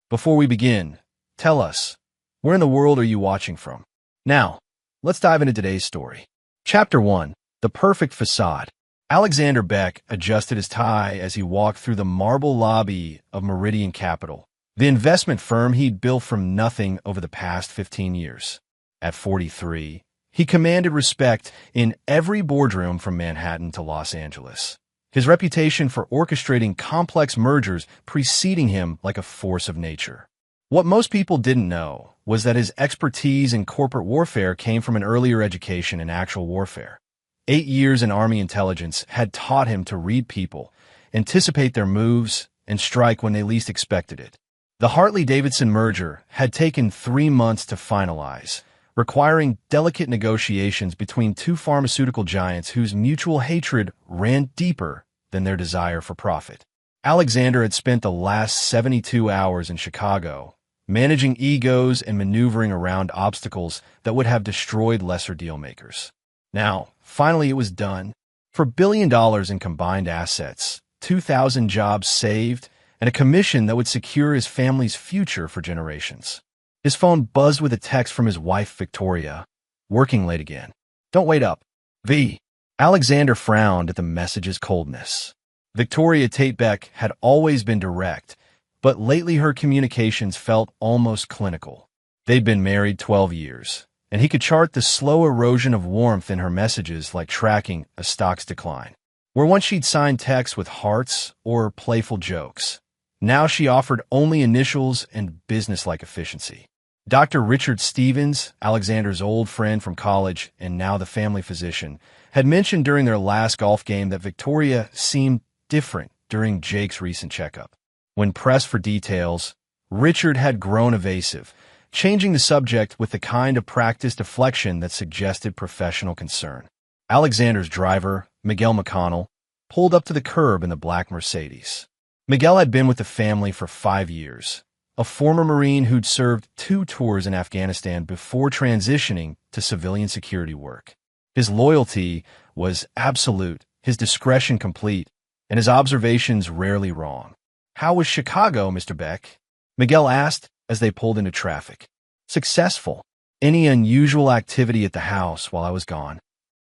Before we begin, tell us, where in the world are you watching from? Now, let's dive into today's story. Chapter 1. The Perfect Facade. Alexander Beck adjusted his tie as he walked through the marble lobby of Meridian Capital, the investment firm he'd built from nothing over the past 15 years. At 43, he commanded respect in every boardroom from Manhattan to Los Angeles, his reputation for orchestrating complex mergers preceding him like a force of nature. What most people didn't know was that his expertise in corporate warfare came from an earlier education in actual warfare. 8 years in Army intelligence had taught him to read people, anticipate their moves, and strike when they least expected it. The Hartley-Davidson merger had taken 3 months to finalize, requiring delicate negotiations between two pharmaceutical giants whose mutual hatred ran deeper than their desire for profit. Alexander had spent the last 72 hours in Chicago, managing egos and maneuvering around obstacles that would have destroyed lesser dealmakers. Now, finally it was done. For $1 billion in combined assets, 2,000 jobs saved, and a commission that would secure his family's future for generations. His phone buzzed with a text from his wife, Victoria. Working late again. Don't wait up. V. Alexander frowned at the message's coldness. Victoria Tate Beck had always been direct, but lately her communications felt almost clinical. They'd been married 12 years, and he could chart the slow erosion of warmth in her messages like tracking a stock's decline. Where once she'd signed texts with hearts or playful jokes, now she offered only initials and businesslike efficiency. Dr. Richard Stevens, Alexander's old friend from college and now the family physician, had mentioned during their last golf game that Victoria seemed different during Jake's recent checkup. When pressed for details, Richard had grown evasive, changing the subject with the kind of practiced deflection that suggested professional concern. Alexander's driver, Miguel McConnell, pulled up to the curb in the black Mercedes. Miguel had been with the family for 5 years, a former Marine who'd served 2 tours in Afghanistan before transitioning to civilian security work. His loyalty was absolute, his discretion complete, and his observations rarely wrong. "How was Chicago, Mr. Beck?" Miguel asked as they pulled into traffic. "Successful. Any unusual activity at the house while I was gone?"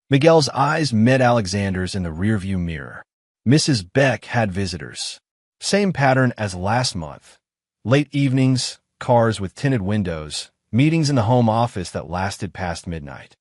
Miguel's eyes met Alexander's in the rearview mirror. Mrs. Beck had visitors. Same pattern as last month. Late evenings, cars with tinted windows, meetings in the home office that lasted past midnight.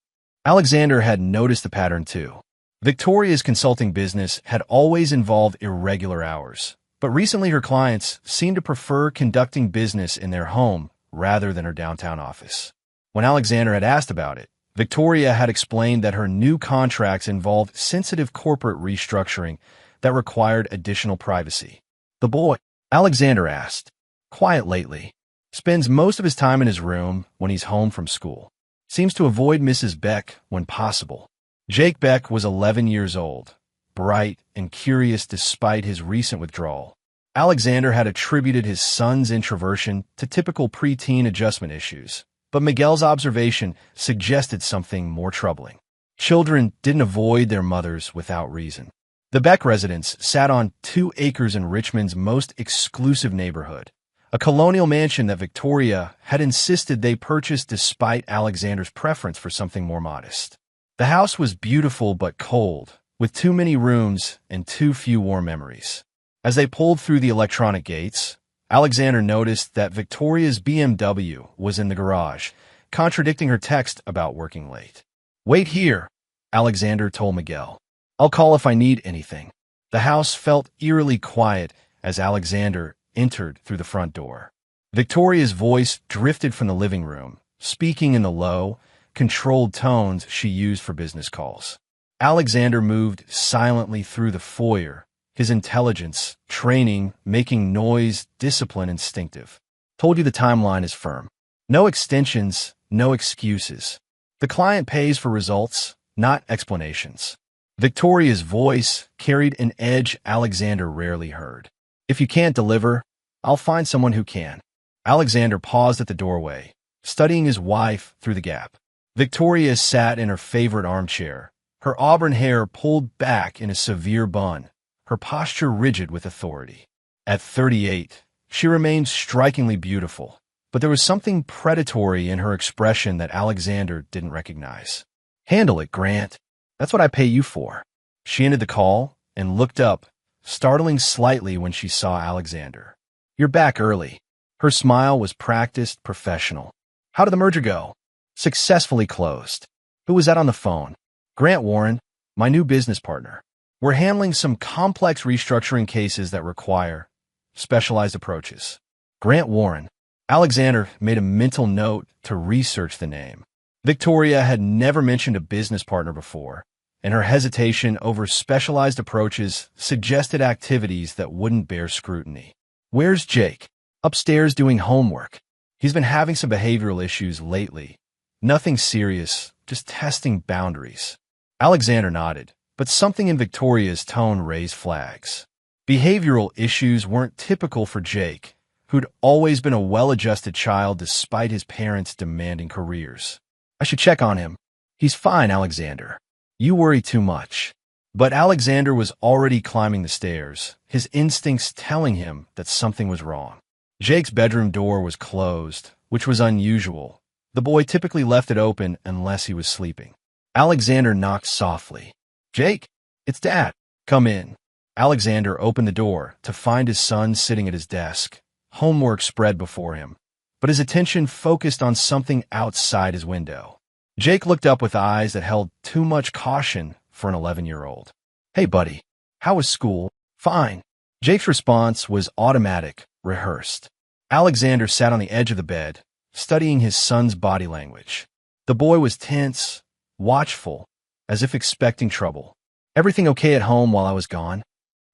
Alexander had noticed the pattern too. Victoria's consulting business had always involved irregular hours, but recently her clients seemed to prefer conducting business in their home rather than her downtown office. When Alexander had asked about it, Victoria had explained that her new contracts involved sensitive corporate restructuring that required additional privacy. "The boy," Alexander asked, "quiet lately. Spends most of his time in his room when he's home from school. Seems to avoid Mrs. Beck when possible." Jake Beck was 11 years old, bright and curious despite his recent withdrawal. Alexander had attributed his son's introversion to typical preteen adjustment issues, but Miguel's observation suggested something more troubling. Children didn't avoid their mothers without reason. The Beck residence sat on 2 acres in Richmond's most exclusive neighborhood, a colonial mansion that Victoria had insisted they purchase despite Alexander's preference for something more modest. The house was beautiful but cold, with too many rooms and too few warm memories. As they pulled through the electronic gates, Alexander noticed that Victoria's BMW was in the garage, contradicting her text about working late. "Wait here," Alexander told Miguel. "I'll call if I need anything." The house felt eerily quiet as Alexander entered through the front door. Victoria's voice drifted from the living room, speaking in the low, controlled tones she used for business calls. Alexander moved silently through the foyer, his intelligence, training, making noise, discipline instinctive. "Told you the timeline is firm. No extensions, no excuses. The client pays for results, not explanations." Victoria's voice carried an edge Alexander rarely heard. "If you can't deliver, I'll find someone who can." Alexander paused at the doorway, studying his wife through the gap. Victoria sat in her favorite armchair, her auburn hair pulled back in a severe bun, her posture rigid with authority. At 38, She remained strikingly beautiful, but there was something predatory in her expression that Alexander didn't recognize. "Handle it, Grant. That's what I pay you for." She ended the call and looked up, startling slightly when she saw Alexander. "You're back early." Her smile was practiced, professional. "How did the merger go?" "Successfully closed." "Who was that on the phone?" "Grant Warren, my new business partner. We're handling some complex restructuring cases that require specialized approaches." Grant Warren. Alexander made a mental note to research the name. Victoria had never mentioned a business partner before, and her hesitation over specialized approaches suggested activities that wouldn't bear scrutiny. "Where's Jake?" "Upstairs doing homework. He's been having some behavioral issues lately. Nothing serious, just testing boundaries." Alexander nodded, but something in Victoria's tone raised flags. Behavioral issues weren't typical for Jake, who'd always been a well-adjusted child despite his parents' demanding careers. "I should check on him." "He's fine, Alexander. You worry too much." But Alexander was already climbing the stairs, his instincts telling him that something was wrong. Jake's bedroom door was closed, which was unusual. The boy typically left it open unless he was sleeping. Alexander knocked softly. "Jake, it's Dad. Come in." Alexander opened the door to find his son sitting at his desk, homework spread before him, but his attention focused on something outside his window. Jake looked up with eyes that held too much caution for an 11-year-old. "Hey, buddy, how was school?" "Fine." Jake's response was automatic, rehearsed. Alexander sat on the edge of the bed, studying his son's body language. The boy was tense, watchful, as if expecting trouble. "Everything okay at home while I was gone?"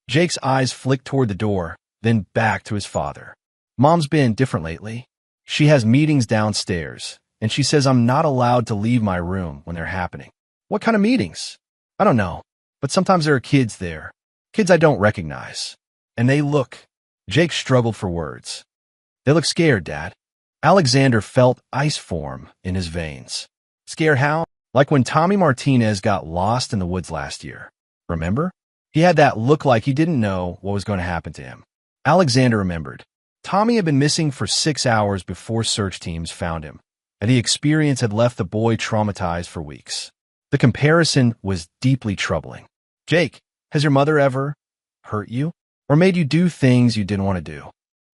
Jake's eyes flicked toward the door, then back to his father. "Mom's been different lately. She has meetings downstairs, and she says I'm not allowed to leave my room when they're happening." "What kind of meetings?" "I don't know, but sometimes there are kids there. Kids I don't recognize. And they look—" Jake struggled for words. "They look scared, Dad." Alexander felt ice form in his veins. "Scared how?" "Like when Tommy Martinez got lost in the woods last year. Remember? He had that look like he didn't know what was going to happen to him." Alexander remembered. Tommy had been missing for 6 hours before search teams found him, and the experience had left the boy traumatized for weeks. The comparison was deeply troubling. "Jake, has your mother ever hurt you? Or made you do things you didn't want to do?"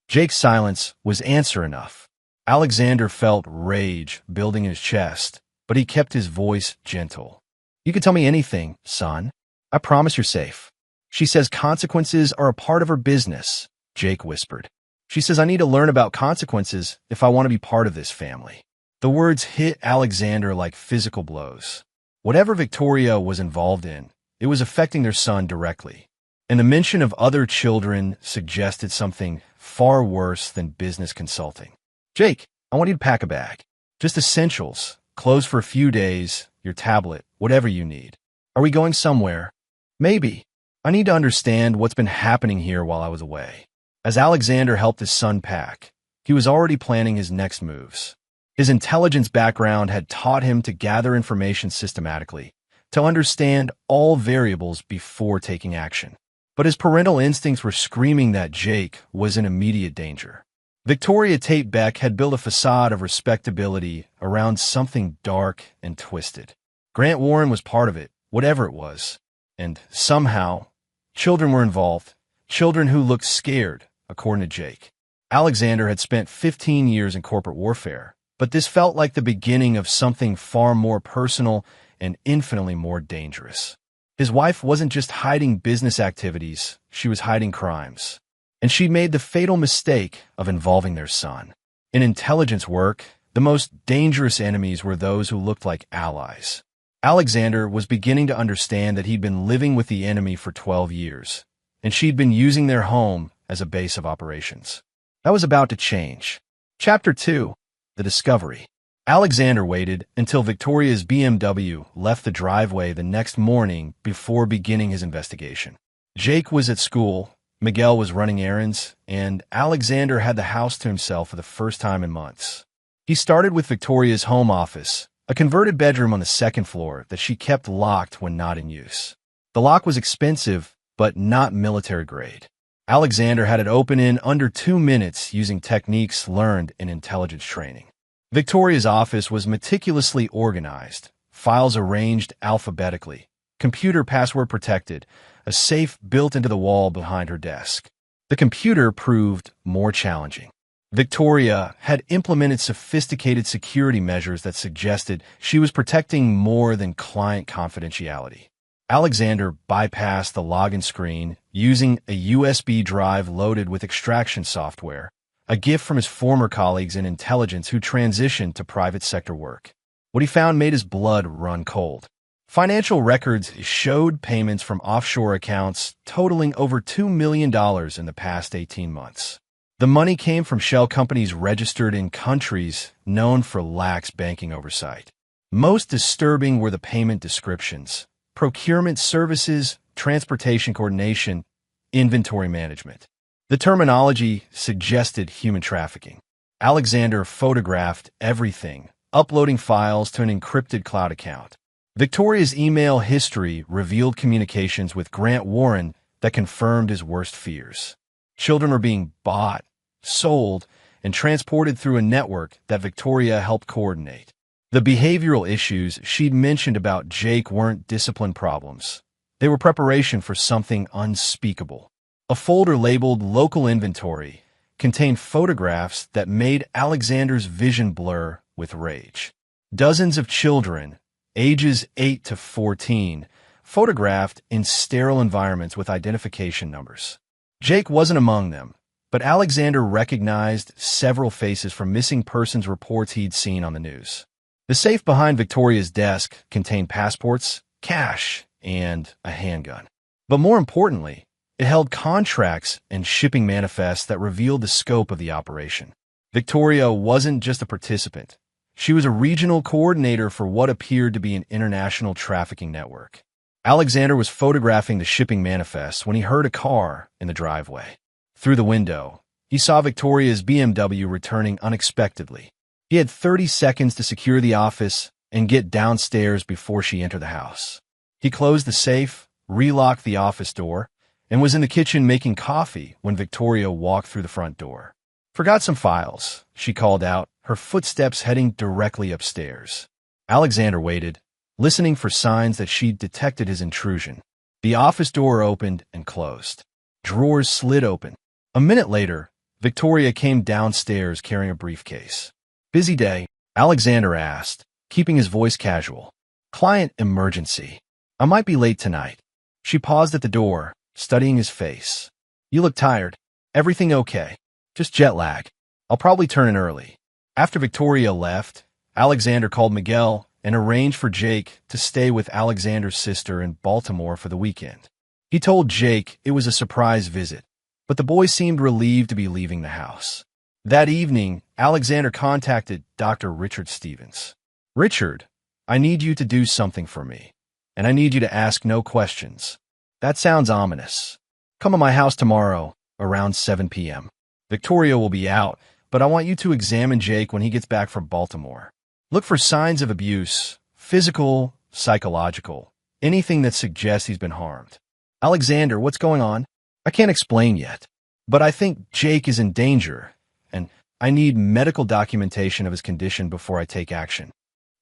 Jake's silence was answer enough. Alexander felt rage building in his chest, but he kept his voice gentle. "You can tell me anything, son. I promise you're safe." "She says consequences are a part of her business," Jake whispered. "She says I need to learn about consequences if I want to be part of this family." The words hit Alexander like physical blows. Whatever Victoria was involved in, it was affecting their son directly. And the mention of other children suggested something far worse than business consulting. "Jake, I want you to pack a bag. Just essentials, clothes for a few days, your tablet, whatever you need." "Are we going somewhere?" "Maybe. I need to understand what's been happening here while I was away." As Alexander helped his son pack, he was already planning his next moves. His intelligence background had taught him to gather information systematically, to understand all variables before taking action. But his parental instincts were screaming that Jake was in immediate danger. Victoria Tate Beck had built a facade of respectability around something dark and twisted. Grant Warren was part of it, whatever it was. And somehow, children were involved, children who looked scared, according to Jake. Alexander had spent 15 years in corporate warfare, but this felt like the beginning of something far more personal and infinitely more dangerous. His wife wasn't just hiding business activities, she was hiding crimes. And she'd made the fatal mistake of involving their son. In intelligence work, the most dangerous enemies were those who looked like allies. Alexander was beginning to understand that he'd been living with the enemy for 12 years, and she'd been using their home as a base of operations. That was about to change. Chapter 2. The Discovery. Alexander waited until Victoria's BMW left the driveway the next morning before beginning his investigation. Jake was at school, Miguel was running errands, and Alexander had the house to himself for the first time in months. He started with Victoria's home office, a converted bedroom on the second floor that she kept locked when not in use. The lock was expensive, but not military grade. Alexander had it open in under 2 minutes using techniques learned in intelligence training. Victoria's office was meticulously organized, files arranged alphabetically, computer password protected, a safe built into the wall behind her desk. The computer proved more challenging. Victoria had implemented sophisticated security measures that suggested she was protecting more than client confidentiality. Alexander bypassed the login screen using a USB drive loaded with extraction software, a gift from his former colleagues in intelligence who transitioned to private sector work. What he found made his blood run cold. Financial records showed payments from offshore accounts totaling over $2 million in the past 18 months. The money came from shell companies registered in countries known for lax banking oversight. Most disturbing were the payment descriptions: procurement services, transportation coordination, inventory management. The terminology suggested human trafficking. Alexander photographed everything, uploading files to an encrypted cloud account. Victoria's email history revealed communications with Grant Warren that confirmed his worst fears. Children were being bought, sold, and transported through a network that Victoria helped coordinate. The behavioral issues she'd mentioned about Jake weren't discipline problems. They were preparation for something unspeakable. A folder labeled Local Inventory contained photographs that made Alexander's vision blur with rage. Dozens of children, ages 8 to 14, photographed in sterile environments with identification numbers. Jake wasn't among them, but Alexander recognized several faces from missing persons reports he'd seen on the news. The safe behind Victoria's desk contained passports, cash, and a handgun. But more importantly, it held contracts and shipping manifests that revealed the scope of the operation. Victoria wasn't just a participant. She was a regional coordinator for what appeared to be an international trafficking network. Alexander was photographing the shipping manifests when he heard a car in the driveway. Through the window, he saw Victoria's BMW returning unexpectedly. He had 30 seconds to secure the office and get downstairs before she entered the house. He closed the safe, relocked the office door, and was in the kitchen making coffee when Victoria walked through the front door. "Forgot some files," she called out, her footsteps heading directly upstairs. Alexander waited, listening for signs that she'd detected his intrusion. The office door opened and closed. Drawers slid open. A minute later, Victoria came downstairs carrying a briefcase. "Busy day?" Alexander asked, keeping his voice casual. "Client emergency. I might be late tonight." She paused at the door, studying his face. "You look tired. Everything okay?" "Just jet lag. I'll probably turn in early." After Victoria left, Alexander called Miguel and arranged for Jake to stay with Alexander's sister in Baltimore for the weekend. He told Jake it was a surprise visit, but the boy seemed relieved to be leaving the house. That evening, Alexander contacted Dr. Richard Stevens. "Richard, I need you to do something for me, and I need you to ask no questions." "That sounds ominous. Come to my house tomorrow, around 7 p.m. Victoria will be out, but I want you to examine Jake when he gets back from Baltimore. Look for signs of abuse, physical, psychological, anything that suggests he's been harmed." "Alexander, what's going on?" "I can't explain yet, but I think Jake is in danger, and I need medical documentation of his condition before I take action."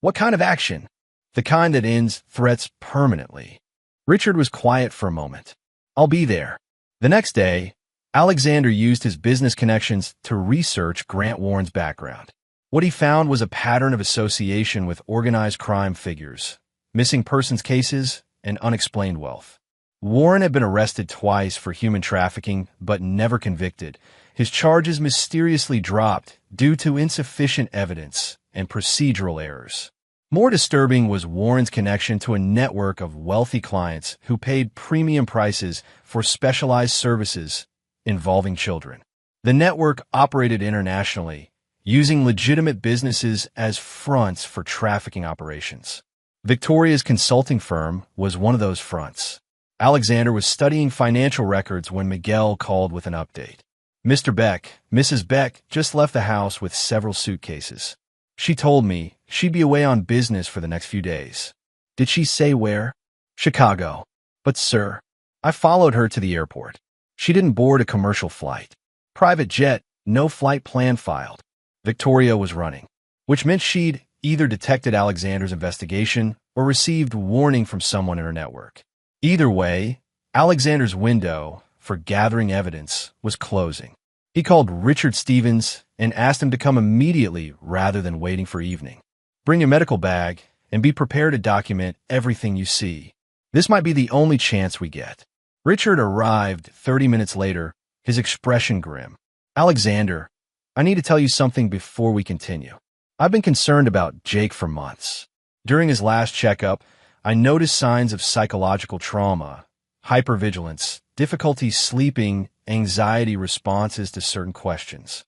"What kind of action?" "The kind that ends threats permanently." Richard was quiet for a moment. "I'll be there." The next day, Alexander used his business connections to research Grant Warren's background. What he found was a pattern of association with organized crime figures, missing persons cases, and unexplained wealth. Warren had been arrested twice for human trafficking, but never convicted. His charges mysteriously dropped due to insufficient evidence and procedural errors. More disturbing was Warren's connection to a network of wealthy clients who paid premium prices for specialized services involving children. The network operated internationally, using legitimate businesses as fronts for trafficking operations. Victoria's consulting firm was one of those fronts. Alexander was studying financial records when Miguel called with an update. "Mr. Beck, Mrs. Beck just left the house with several suitcases. She told me she'd be away on business for the next few days." "Did she say where?" "Chicago." "But, sir, I followed her to the airport. She didn't board a commercial flight. Private jet, no flight plan filed. Victoria was running, which meant she'd either detected Alexander's investigation or received warning from someone in her network. Either way, Alexander's window for gathering evidence was closing. He called Richard Stevens and asked him to come immediately rather than waiting for evening. Bring your medical bag and be prepared to document everything you see. This might be the only chance we get. Richard arrived 30 minutes later, his expression grim. Alexander, I need to tell you something before we continue. I've been concerned about Jake for months. During his last checkup, I noticed signs of psychological trauma, hypervigilance, difficulty sleeping, anxiety responses to certain questions.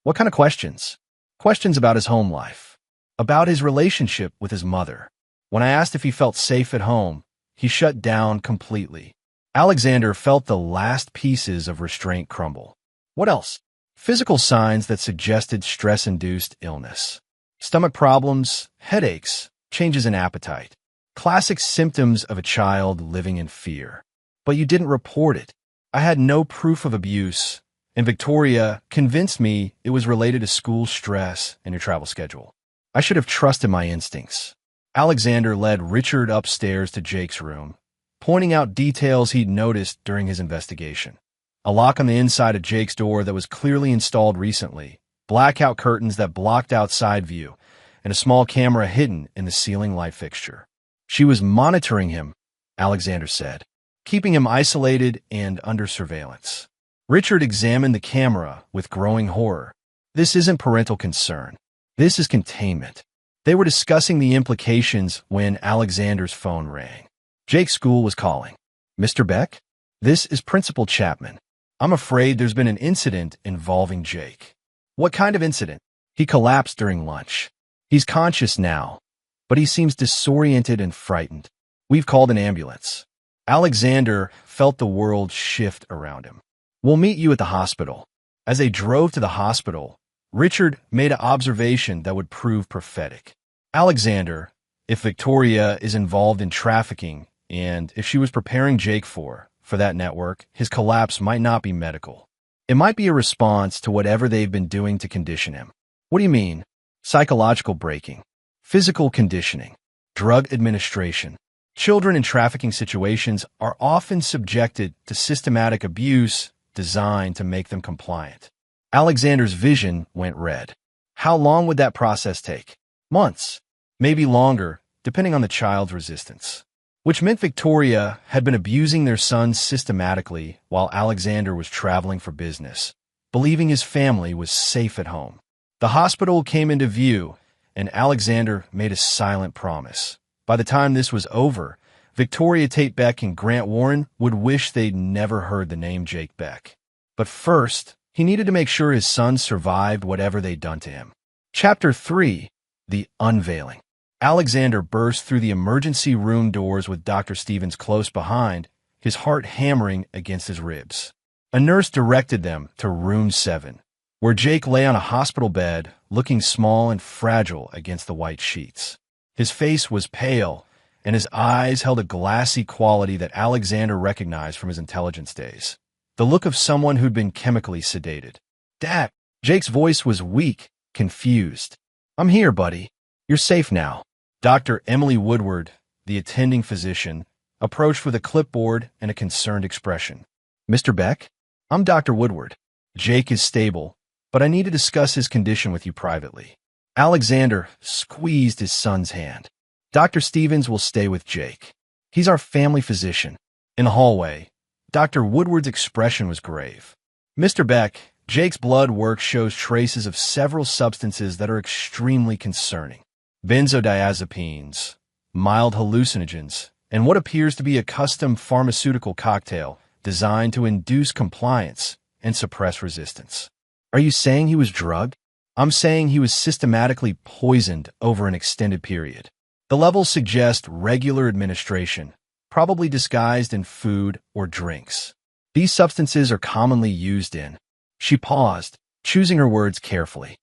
What kind of questions? Questions about his home life, about his relationship with his mother. When I asked if he felt safe at home, he shut down completely. Alexander felt the last pieces of restraint crumble. What else? Physical signs that suggested stress-induced illness. Stomach problems, headaches, changes in appetite. Classic symptoms of a child living in fear. But you didn't report it. I had no proof of abuse, and Victoria convinced me it was related to school stress and your travel schedule. I should have trusted my instincts. Alexander led Richard upstairs to Jake's room, pointing out details he'd noticed during his investigation. A lock on the inside of Jake's door that was clearly installed recently, blackout curtains that blocked outside view, and a small camera hidden in the ceiling light fixture. She was monitoring him, Alexander said, keeping him isolated and under surveillance. Richard examined the camera with growing horror. This isn't parental concern. This is containment. They were discussing the implications when Alexander's phone rang. Jake's school was calling. Mr. Beck? This is Principal Chapman. I'm afraid there's been an incident involving Jake. What kind of incident? He collapsed during lunch. He's conscious now, but he seems disoriented and frightened. We've called an ambulance. Alexander felt the world shift around him. We'll meet you at the hospital. As they drove to the hospital, Richard made an observation that would prove prophetic. Alexander, if Victoria is involved in trafficking and if she was preparing Jake for that network, his collapse might not be medical. It might be a response to whatever they've been doing to condition him. What do you mean? Psychological breaking, physical conditioning, drug administration. Children in trafficking situations are often subjected to systematic abuse designed to make them compliant. Alexander's vision went red. How long would that process take? Months, maybe longer, depending on the child's resistance. Which meant Victoria had been abusing their son systematically while Alexander was traveling for business, believing his family was safe at home. The hospital came into view, and Alexander made a silent promise. By the time this was over, Victoria Tate Beck and Grant Warren would wish they'd never heard the name Jake Beck. But first, he needed to make sure his son survived whatever they'd done to him. Chapter 3. The Unveiling. Alexander burst through the emergency room doors with Dr. Stevens close behind, his heart hammering against his ribs. A nurse directed them to room 7, where Jake lay on a hospital bed, looking small and fragile against the white sheets. His face was pale, and his eyes held a glassy quality that Alexander recognized from his intelligence days. The look of someone who'd been chemically sedated. Dad! Jake's voice was weak, confused. I'm here, buddy. You're safe now. Dr. Emily Woodward, the attending physician, approached with a clipboard and a concerned expression. Mr. Beck? I'm Dr. Woodward. Jake is stable, but I need to discuss his condition with you privately. Alexander squeezed his son's hand. Dr. Stevens will stay with Jake. He's our family physician. In the hallway, Dr. Woodward's expression was grave. Mr. Beck, Jake's blood work shows traces of several substances that are extremely concerning. Benzodiazepines, mild hallucinogens, and what appears to be a custom pharmaceutical cocktail designed to induce compliance and suppress resistance. Are you saying he was drugged? I'm saying he was systematically poisoned over an extended period. The levels suggest regular administration, probably disguised in food or drinks. These substances are commonly used in. She paused, choosing her words carefully.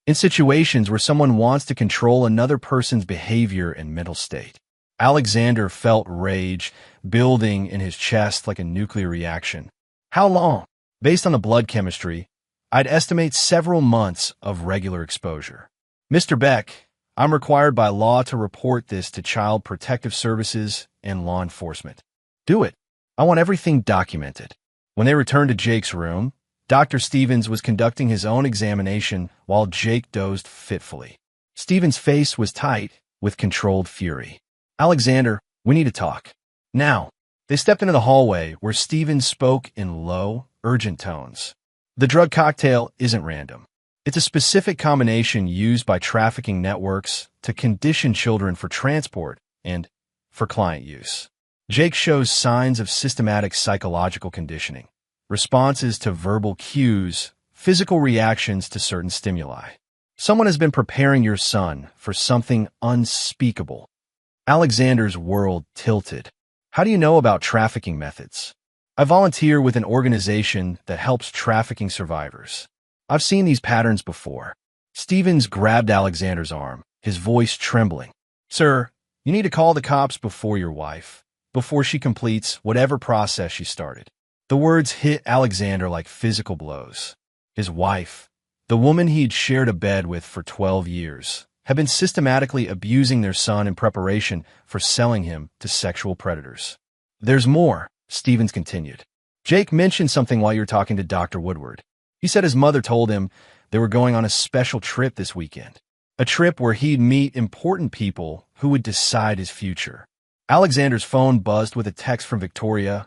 In situations where someone wants to control another person's behavior and mental state. Alexander felt rage building in his chest like a nuclear reaction. How long? Based on the blood chemistry, I'd estimate several months of regular exposure. Mr. Beck, I'm required by law to report this to Child Protective Services and law enforcement. Do it. I want everything documented. When they returned to Jake's room, Dr. Stevens was conducting his own examination while Jake dozed fitfully. Stevens' face was tight with controlled fury. Alexander, we need to talk. Now. They stepped into the hallway where Stevens spoke in low, urgent tones. The drug cocktail isn't random. It's a specific combination used by trafficking networks to condition children for transport and for client use. Jake shows signs of systematic psychological conditioning, responses to verbal cues, physical reactions to certain stimuli. Someone has been preparing your son for something unspeakable. Alexander's world tilted. How do you know about trafficking methods? I volunteer with an organization that helps trafficking survivors. I've seen these patterns before. Stevens grabbed Alexander's arm, his voice trembling. Sir, you need to call the cops before your wife, before she completes whatever process she started. The words hit Alexander like physical blows. His wife, the woman he'd shared a bed with for 12 years, had been systematically abusing their son in preparation for selling him to sexual predators. There's more, Stevens continued. Jake mentioned something while you were talking to Dr. Woodward. He said his mother told him they were going on a special trip this weekend, a trip where he'd meet important people who would decide his future. Alexander's phone buzzed with a text from Victoria.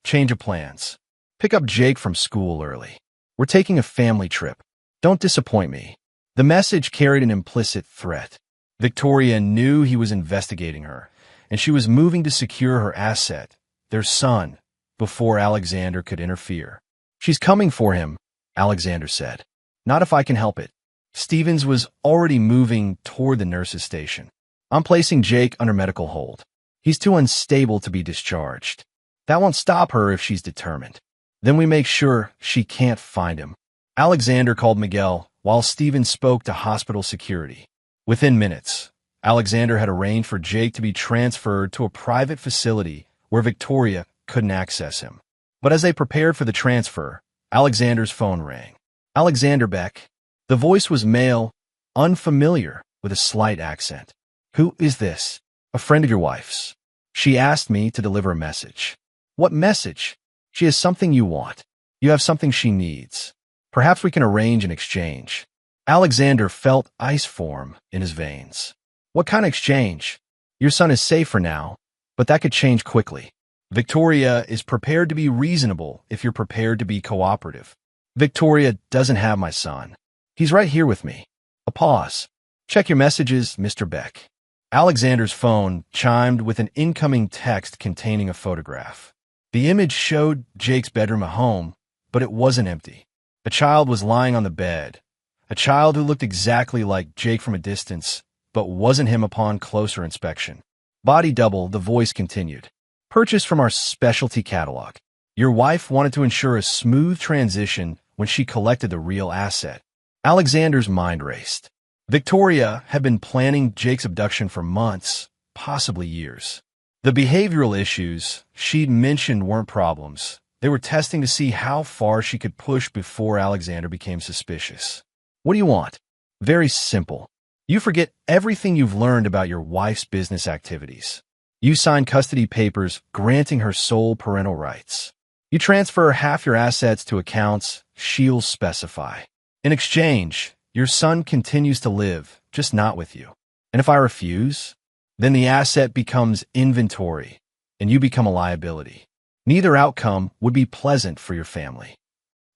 Change of plans. Pick up Jake from school early. We're taking a family trip. Don't disappoint me. The message carried an implicit threat. Victoria knew he was investigating her, and she was moving to secure her asset, their son, before Alexander could interfere. She's coming for him, Alexander said. Not if I can help it. Stevens was already moving toward the nurse's station. I'm placing Jake under medical hold. He's too unstable to be discharged. That won't stop her if she's determined. Then we make sure she can't find him. Alexander called Miguel while Stevens spoke to hospital security. Within minutes, Alexander had arranged for Jake to be transferred to a private facility where Victoria couldn't access him. But as they prepared for the transfer, Alexander's phone rang. Alexander Beck. The voice was male, unfamiliar, with a slight accent. Who is this? A friend of your wife's. She asked me to deliver a message. What message? She has something you want. You have something she needs. Perhaps we can arrange an exchange. Alexander felt ice form in his veins. What kind of exchange? Your son is safe for now, but that could change quickly. Victoria is prepared to be reasonable if you're prepared to be cooperative. Victoria doesn't have my son. He's right here with me. A pause. Check your messages, Mr. Beck. Alexander's phone chimed with an incoming text containing a photograph. The image showed Jake's bedroom at home, but it wasn't empty. A child was lying on the bed, a child who looked exactly like Jake from a distance, but wasn't him upon closer inspection. Body double, the voice continued. Purchased from our specialty catalog. Your wife wanted to ensure a smooth transition when she collected the real asset. Alexander's mind raced. Victoria had been planning Jake's abduction for months, possibly years. The behavioral issues she'd mentioned weren't problems. They were testing to see how far she could push before Alexander became suspicious. What do you want? Very simple. You forget everything you've learned about your wife's business activities. You sign custody papers granting her sole parental rights. You transfer half your assets to accounts she'll specify. In exchange, your son continues to live, just not with you. And if I refuse, then the asset becomes inventory, and you become a liability. Neither outcome would be pleasant for your family.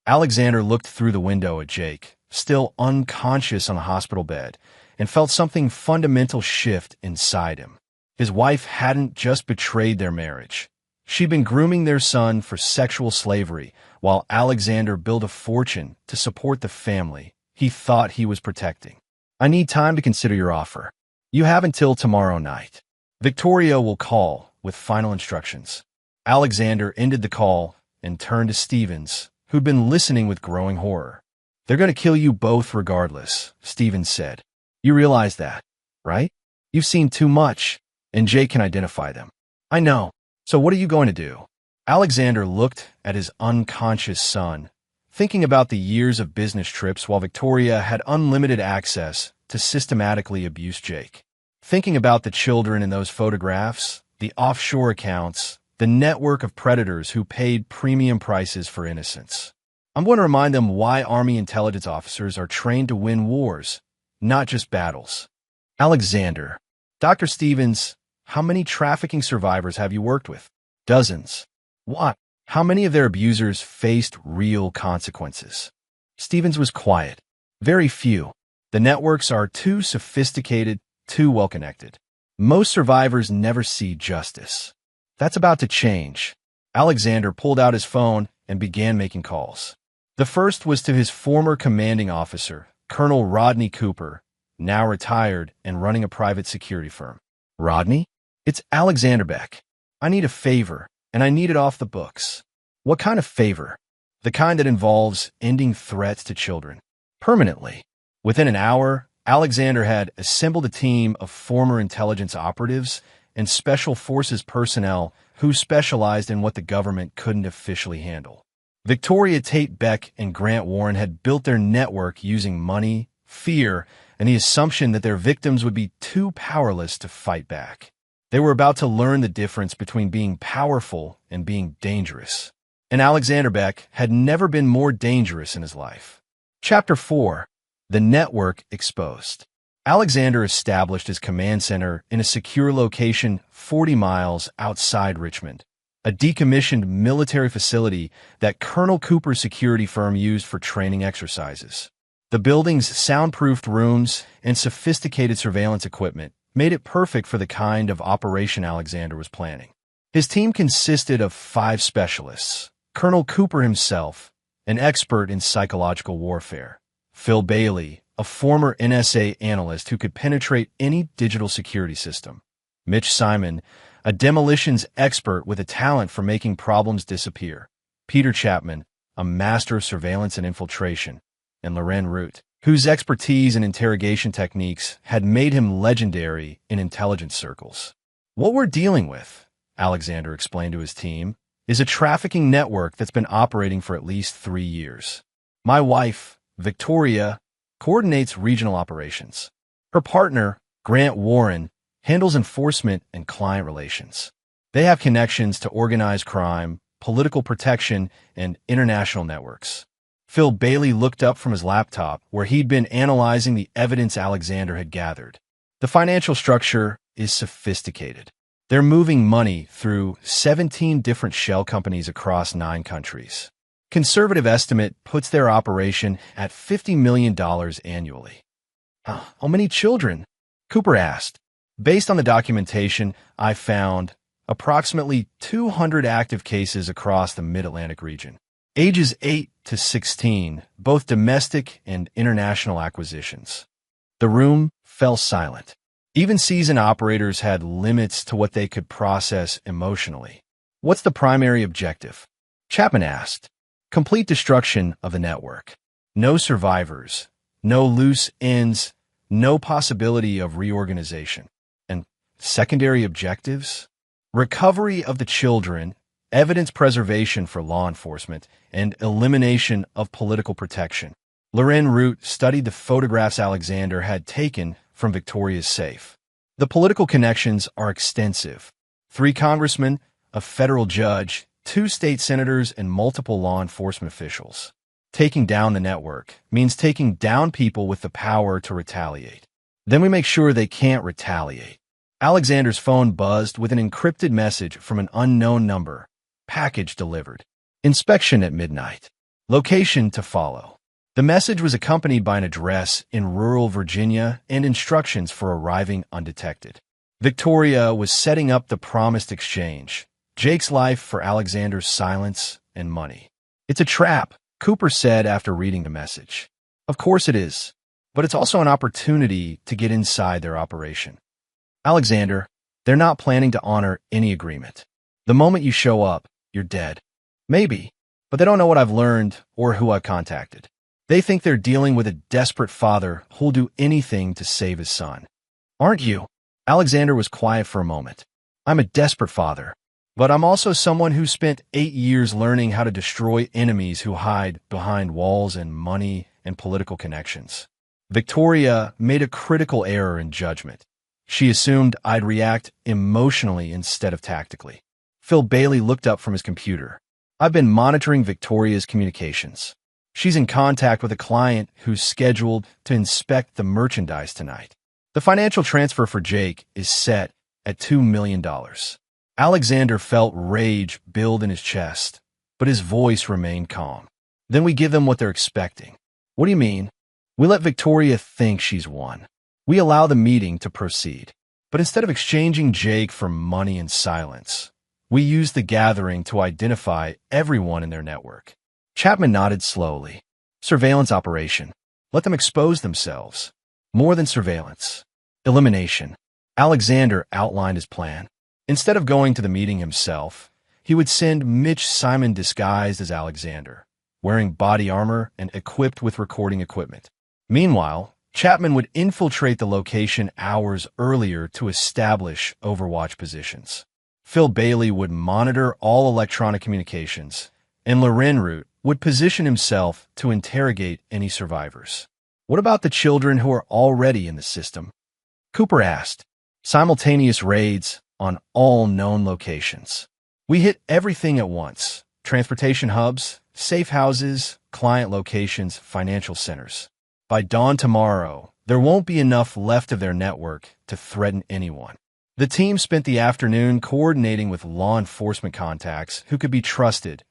Alexander looked through the window at Jake, still unconscious on a hospital bed, and felt something fundamental shift inside him. His wife hadn't just betrayed their marriage. She'd been grooming their son for sexual slavery, while Alexander built a fortune to support the family he thought he was protecting. I need time to consider your offer. You have until tomorrow night. Victoria will call with final instructions. Alexander ended the call and turned to Stevens, who'd been listening with growing horror. They're going to kill you both regardless, Stevens said. You realize that, right? You've seen too much, and Jake can identify them. I know. So what are you going to do? Alexander looked at his unconscious son, thinking about the years of business trips while Victoria had unlimited access to systematically abuse Jake. Thinking about the children in those photographs, the offshore accounts, the network of predators who paid premium prices for innocence. I'm going to remind them why Army intelligence officers are trained to win wars, not just battles. Alexander, Dr. Stevens, how many trafficking survivors have you worked with? Dozens. What? How many of their abusers faced real consequences? Stevens was quiet. Very few. The networks are too sophisticated, too well-connected. Most survivors never see justice. That's about to change. Alexander pulled out his phone and began making calls. The first was to his former commanding officer, Colonel Rodney Cooper, now retired and running a private security firm. Rodney? It's Alexander Beck. I need a favor, and I need it off the books. What kind of favor? The kind that involves ending threats to children. Permanently. Within an hour, Alexander had assembled a team of former intelligence operatives and special forces personnel who specialized in what the government couldn't officially handle. Victoria Tate Beck and Grant Warren had built their network using money, fear, and the assumption that their victims would be too powerless to fight back. They were about to learn the difference between being powerful and being dangerous. And Alexander Beck had never been more dangerous in his life. Chapter 4. The Network Exposed. Alexander established his command center in a secure location 40 miles outside Richmond, a decommissioned military facility that Colonel Cooper's security firm used for training exercises. The building's soundproofed rooms and sophisticated surveillance equipment made it perfect for the kind of operation Alexander was planning. His team consisted of 5 specialists: Colonel Cooper himself, an expert in psychological warfare; Phil Bailey, a former NSA analyst who could penetrate any digital security system; Mitch Simon, a demolitions expert with a talent for making problems disappear; Peter Chapman, a master of surveillance and infiltration; and Loren Root, whose expertise in interrogation techniques had made him legendary in intelligence circles. What we're dealing with, Alexander explained to his team, is a trafficking network that's been operating for at least 3 years. My wife, Victoria, coordinates regional operations. Her partner, Grant Warren, handles enforcement and client relations. They have connections to organized crime, political protection, and international networks. Phil Bailey looked up from his laptop, where he'd been analyzing the evidence Alexander had gathered. The financial structure is sophisticated. They're moving money through 17 different shell companies across 9 countries. Conservative estimate puts their operation at $50 million annually. How many children? Cooper asked. Based on the documentation, I found approximately 200 active cases across the Mid-Atlantic region. Ages 8 to 16, both domestic and international acquisitions. The room fell silent. Even seasoned operators had limits to what they could process emotionally. What's the primary objective? Chapman asked. Complete destruction of the network. No survivors, no loose ends, no possibility of reorganization. And secondary objectives? Recovery of the children, evidence preservation for law enforcement, and elimination of political protection. Loren Root studied the photographs Alexander had taken from Victoria's safe. The political connections are extensive. 3 congressmen, a federal judge, 2 state senators, and multiple law enforcement officials. Taking down the network means taking down people with the power to retaliate. Then we make sure they can't retaliate. Alexander's phone buzzed with an encrypted message from an unknown number. Package delivered. Inspection at midnight. Location to follow. The message was accompanied by an address in rural Virginia and instructions for arriving undetected. Victoria was setting up the promised exchange. Jake's life for Alexander's silence and money. It's a trap, Cooper said after reading the message. Of course it is, but it's also an opportunity to get inside their operation. Alexander, they're not planning to honor any agreement. The moment you show up, you're dead. Maybe, but they don't know what I've learned or who I've contacted. They think they're dealing with a desperate father who'll do anything to save his son. Aren't you? Alexander was quiet for a moment. I'm a desperate father. But I'm also someone who spent 8 years learning how to destroy enemies who hide behind walls and money and political connections. Victoria made a critical error in judgment. She assumed I'd react emotionally instead of tactically. Phil Bailey looked up from his computer. I've been monitoring Victoria's communications. She's in contact with a client who's scheduled to inspect the merchandise tonight. The financial transfer for Jake is set at $2 million. Alexander felt rage build in his chest, but his voice remained calm. Then we give them what they're expecting. What do you mean? We let Victoria think she's won. We allow the meeting to proceed. But instead of exchanging Jake for money and silence, we use the gathering to identify everyone in their network. Chapman nodded slowly. Surveillance operation. Let them expose themselves. More than surveillance. Elimination. Alexander outlined his plan. Instead of going to the meeting himself, he would send Mitch Simon disguised as Alexander, wearing body armor and equipped with recording equipment. Meanwhile, Chapman would infiltrate the location hours earlier to establish overwatch positions. Phil Bailey would monitor all electronic communications, and Lorenroot would position himself to interrogate any survivors. What about the children who are already in the system? Cooper asked. Simultaneous raids on all known locations. We hit everything at once. Transportation hubs, safe houses, client locations, financial centers. By dawn tomorrow, there won't be enough left of their network to threaten anyone. The team spent the afternoon coordinating with law enforcement contacts who could be trusted.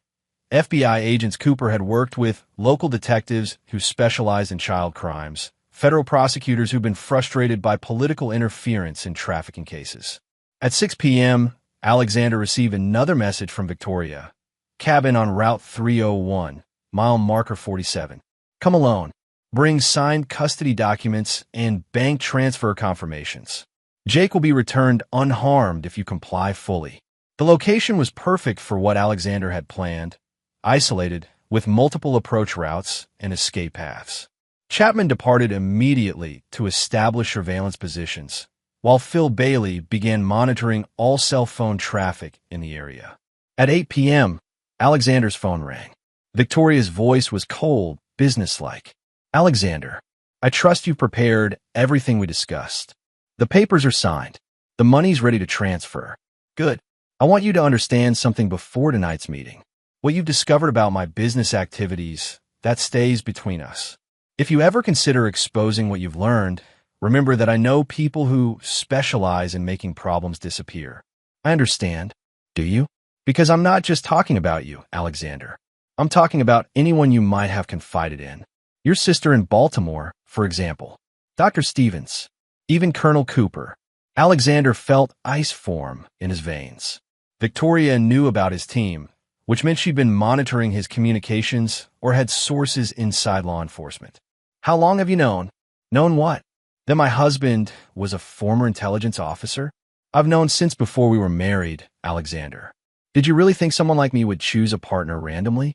FBI agents Cooper had worked with, local detectives who specialized in child crimes, federal prosecutors who've been frustrated by political interference in trafficking cases. At 6 p.m., Alexander received another message from Victoria. Cabin on Route 301, mile marker 47. Come alone. Bring signed custody documents and bank transfer confirmations. Jake will be returned unharmed if you comply fully. The location was perfect for what Alexander had planned, isolated, with multiple approach routes and escape paths. Chapman departed immediately to establish surveillance positions, while Phil Bailey began monitoring all cell phone traffic in the area. At 8 p.m., Alexander's phone rang. Victoria's voice was cold, businesslike. Alexander, I trust you've prepared everything we discussed. The papers are signed. The money's ready to transfer. Good. I want you to understand something before tonight's meeting. What you've discovered about my business activities, that stays between us. If you ever consider exposing what you've learned, remember that I know people who specialize in making problems disappear. I understand. Do you? Because I'm not just talking about you, Alexander. I'm talking about anyone you might have confided in. Your sister in Baltimore, for example. Dr. Stevens. Even Colonel Cooper. Alexander felt ice form in his veins. Victoria knew about his team, which meant she'd been monitoring his communications or had sources inside law enforcement. How long have you known? Known what? That my husband was a former intelligence officer? I've known since before we were married, Alexander. Did you really think someone like me would choose a partner randomly?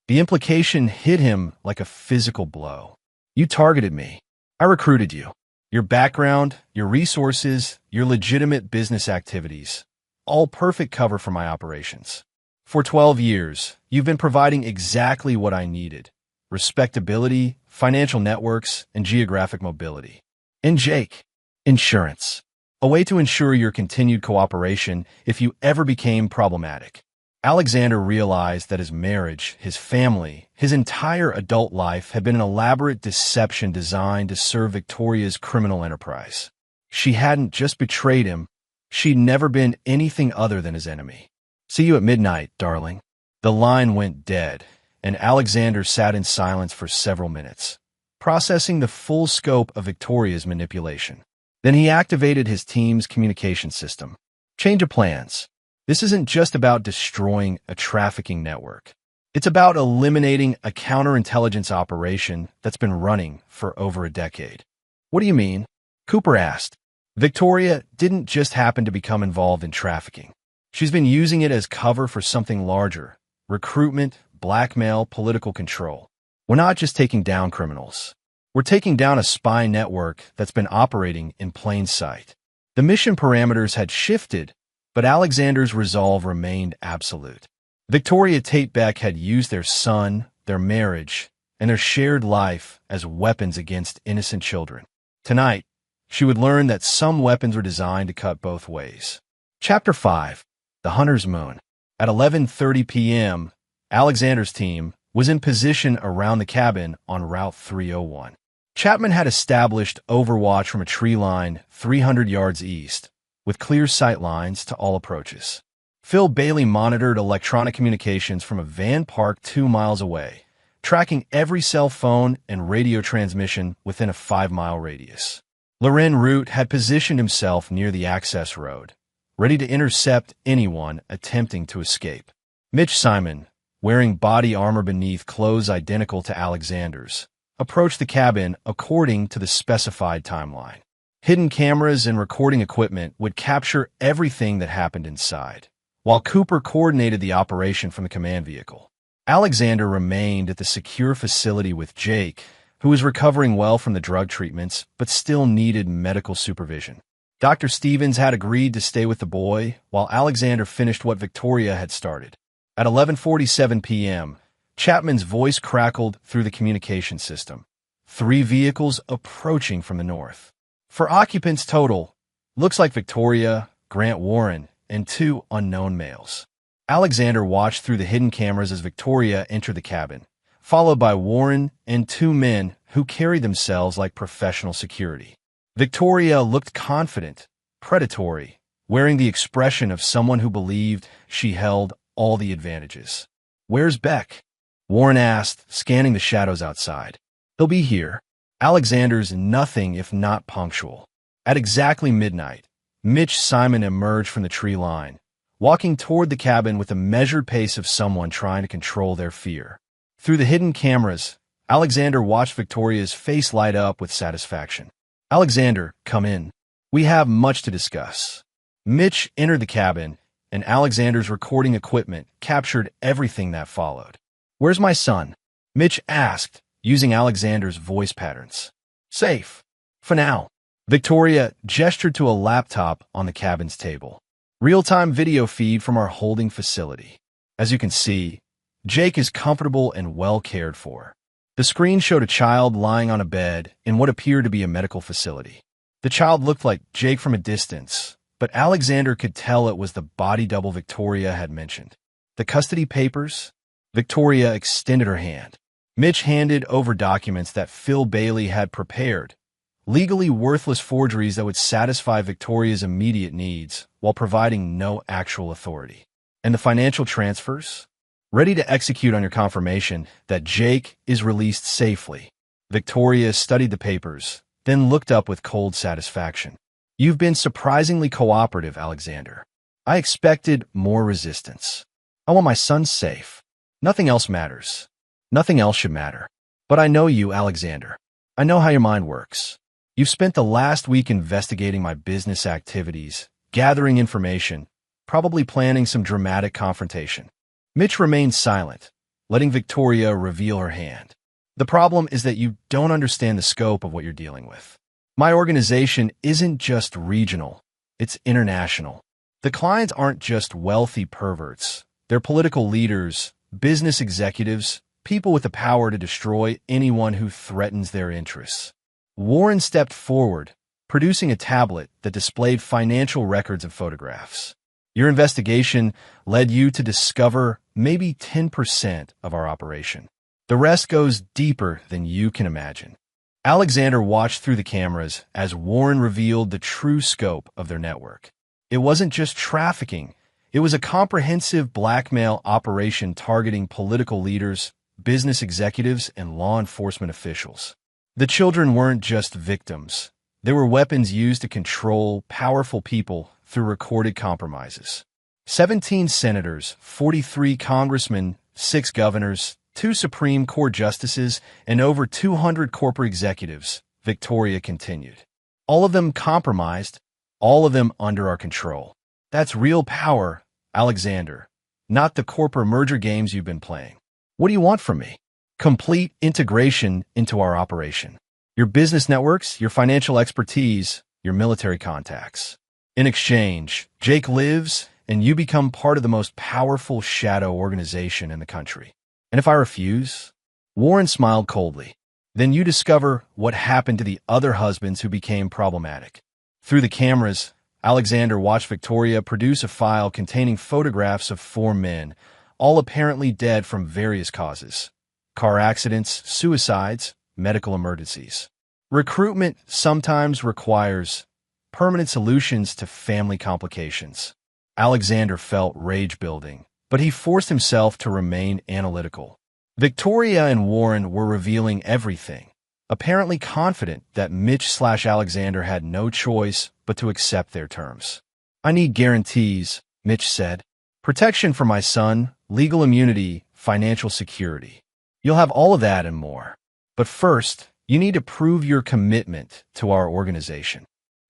The implication hit him like a physical blow. You targeted me. I recruited you. Your background, your resources, your legitimate business activities, all perfect cover for my operations. For 12 years, you've been providing exactly what I needed: respectability, financial networks, and geographic mobility. And Jake, insurance. A way to ensure your continued cooperation if you ever became problematic. Alexander realized that his marriage, his family, his entire adult life had been an elaborate deception designed to serve Victoria's criminal enterprise. She hadn't just betrayed him, she'd never been anything other than his enemy. See you at midnight, darling. The line went dead, and Alexander sat in silence for several minutes, processing the full scope of Victoria's manipulation. Then he activated his team's communication system. Change of plans. This isn't just about destroying a trafficking network. It's about eliminating a counterintelligence operation that's been running for over a decade. What do you mean? Cooper asked. Victoria didn't just happen to become involved in trafficking. She's been using it as cover for something larger: recruitment, blackmail, political control. We're not just taking down criminals. We're taking down a spy network that's been operating in plain sight. The mission parameters had shifted, But Alexander's resolve remained absolute. Victoria Tate Beck had used their son, their marriage, and their shared life as weapons against innocent children. Tonight, she would learn that some weapons were designed to cut both ways. Chapter 5. The Hunter's Moon. At 11:30 p.m., Alexander's team was in position around the cabin on Route 301. Chapman had established overwatch from a tree line 300 yards east, with clear sight lines to all approaches. Phil Bailey monitored electronic communications from a van parked 2 miles away, tracking every cell phone and radio transmission within a 5-mile radius. Loren Root had positioned himself near the access road, ready to intercept anyone attempting to escape. Mitch Simon, wearing body armor beneath clothes identical to Alexander's, approached the cabin according to the specified timeline. Hidden cameras and recording equipment would capture everything that happened inside, while Cooper coordinated the operation from the command vehicle. Alexander remained at the secure facility with Jake, who was recovering well from the drug treatments but still needed medical supervision. Dr. Stevens had agreed to stay with the boy while Alexander finished what Victoria had started. At 11:47 p.m., Chapman's voice crackled through the communication system. 3 vehicles approaching from the north. For occupants total, looks like Victoria, Grant Warren, and 2 unknown males. Alexander watched through the hidden cameras as Victoria entered the cabin, followed by Warren and 2 men who carried themselves like professional security. Victoria looked confident, predatory, wearing the expression of someone who believed she held all the advantages. "Where's Beck?" Warren asked, scanning the shadows outside. "He'll be here." Alexander's nothing if not punctual. At exactly midnight, Mitch Simon emerged from the tree line, walking toward the cabin with the measured pace of someone trying to control their fear. Through the hidden cameras, Alexander watched Victoria's face light up with satisfaction. "Alexander, come in. We have much to discuss." Mitch entered the cabin, and Alexander's recording equipment captured everything that followed. "Where's my son?" Mitch asked, using Alexander's voice patterns. "Safe. For now." Victoria gestured to a laptop on the cabin's table. "Real-time video feed from our holding facility. As you can see, Jake is comfortable and well cared for." The screen showed a child lying on a bed in what appeared to be a medical facility. The child looked like Jake from a distance, but Alexander could tell it was the body double Victoria had mentioned. "The custody papers?" Victoria extended her hand. Mitch handed over documents that Phil Bailey had prepared, legally worthless forgeries that would satisfy Victoria's immediate needs while providing no actual authority. "And the financial transfers? Ready to execute on your confirmation that Jake is released safely." Victoria studied the papers, then looked up with cold satisfaction. "You've been surprisingly cooperative, Alexander. I expected more resistance. I want my son safe. Nothing else matters. Nothing else should matter. But I know you, Alexander. I know how your mind works. You've spent the last week investigating my business activities, gathering information, probably planning some dramatic confrontation." Mitch remained silent, letting Victoria reveal her hand. "The problem is that you don't understand the scope of what you're dealing with. My organization isn't just regional, it's international. The clients aren't just wealthy perverts. They're political leaders, business executives, people with the power to destroy anyone who threatens their interests." Warren stepped forward, producing a tablet that displayed financial records and photographs. "Your investigation led you to discover maybe 10% of our operation. The rest goes deeper than you can imagine." Alexander watched through the cameras as Warren revealed the true scope of their network. It wasn't just trafficking. It was a comprehensive blackmail operation targeting political leaders, business executives, and law enforcement officials. The children weren't just victims. They were weapons used to control powerful people through recorded compromises. 17 senators, 43 congressmen, 6 governors, 2 Supreme Court justices, and over 200 corporate executives, Victoria continued. All of them compromised, all of them under our control. That's real power, Alexander, not the corporate merger games you've been playing. What do you want from me? Complete integration into our operation. Your business networks, your financial expertise, your military contacts. In exchange, Jake lives, and you become part of the most powerful shadow organization in the country. And if I refuse? Warren smiled coldly. Then you discover what happened to the other husbands who became problematic. Through the cameras, Alexander watched Victoria produce a file containing photographs of 4 men, all apparently dead from various causes: car accidents, suicides, medical emergencies. Recruitment sometimes requires permanent solutions to family complications. Alexander felt rage building, but he forced himself to remain analytical. Victoria and Warren were revealing everything, apparently confident that Mitch/Alexander had no choice but to accept their terms. I need guarantees, Mitch said. Protection for my son, legal immunity, financial security. You'll have all of that and more. But first, you need to prove your commitment to our organization.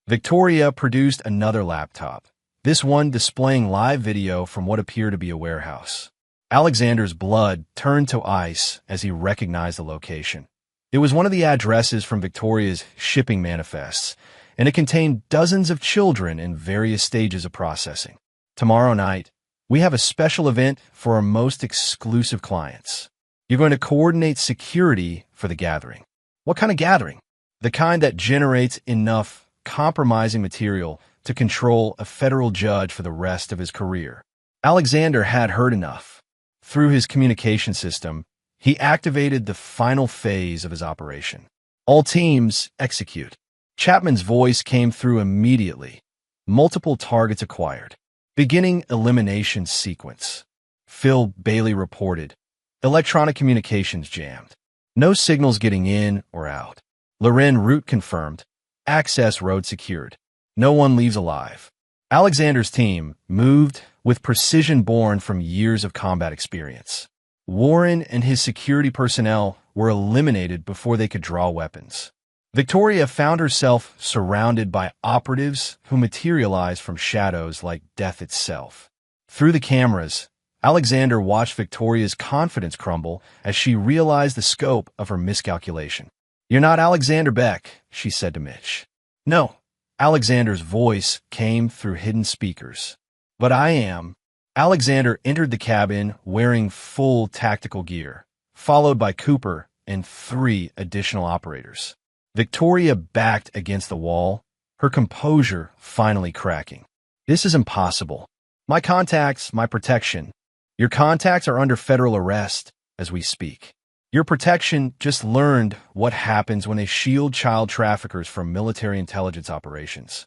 Victoria produced another laptop, this one displaying live video from what appeared to be a warehouse. Alexander's blood turned to ice as he recognized the location. It was one of the addresses from Victoria's shipping manifests, and it contained dozens of children in various stages of processing. Tomorrow night, we have a special event for our most exclusive clients. You're going to coordinate security for the gathering. What kind of gathering? The kind that generates enough compromising material to control a federal judge for the rest of his career. Alexander had heard enough. Through his communication system, he activated the final phase of his operation. All teams execute. Chapman's voice came through immediately. Multiple targets acquired. Beginning elimination sequence. Phil Bailey reported. Electronic communications jammed. No signals getting in or out. Loren route confirmed. Access road secured. No one leaves alive. Alexander's team moved with precision born from years of combat experience. Warren and his security personnel were eliminated before they could draw weapons. Victoria found herself surrounded by operatives who materialized from shadows like death itself. Through the cameras, Alexander watched Victoria's confidence crumble as she realized the scope of her miscalculation. "You're not Alexander Beck," she said to Mitch. "No." Alexander's voice came through hidden speakers. "But I am." Alexander entered the cabin wearing full tactical gear, followed by Cooper and 3 additional operators. Victoria backed against the wall, her composure finally cracking. "This is impossible. My contacts, my protection. Your contacts are under federal arrest as we speak. Your protection just learned what happens when they shield child traffickers from military intelligence operations."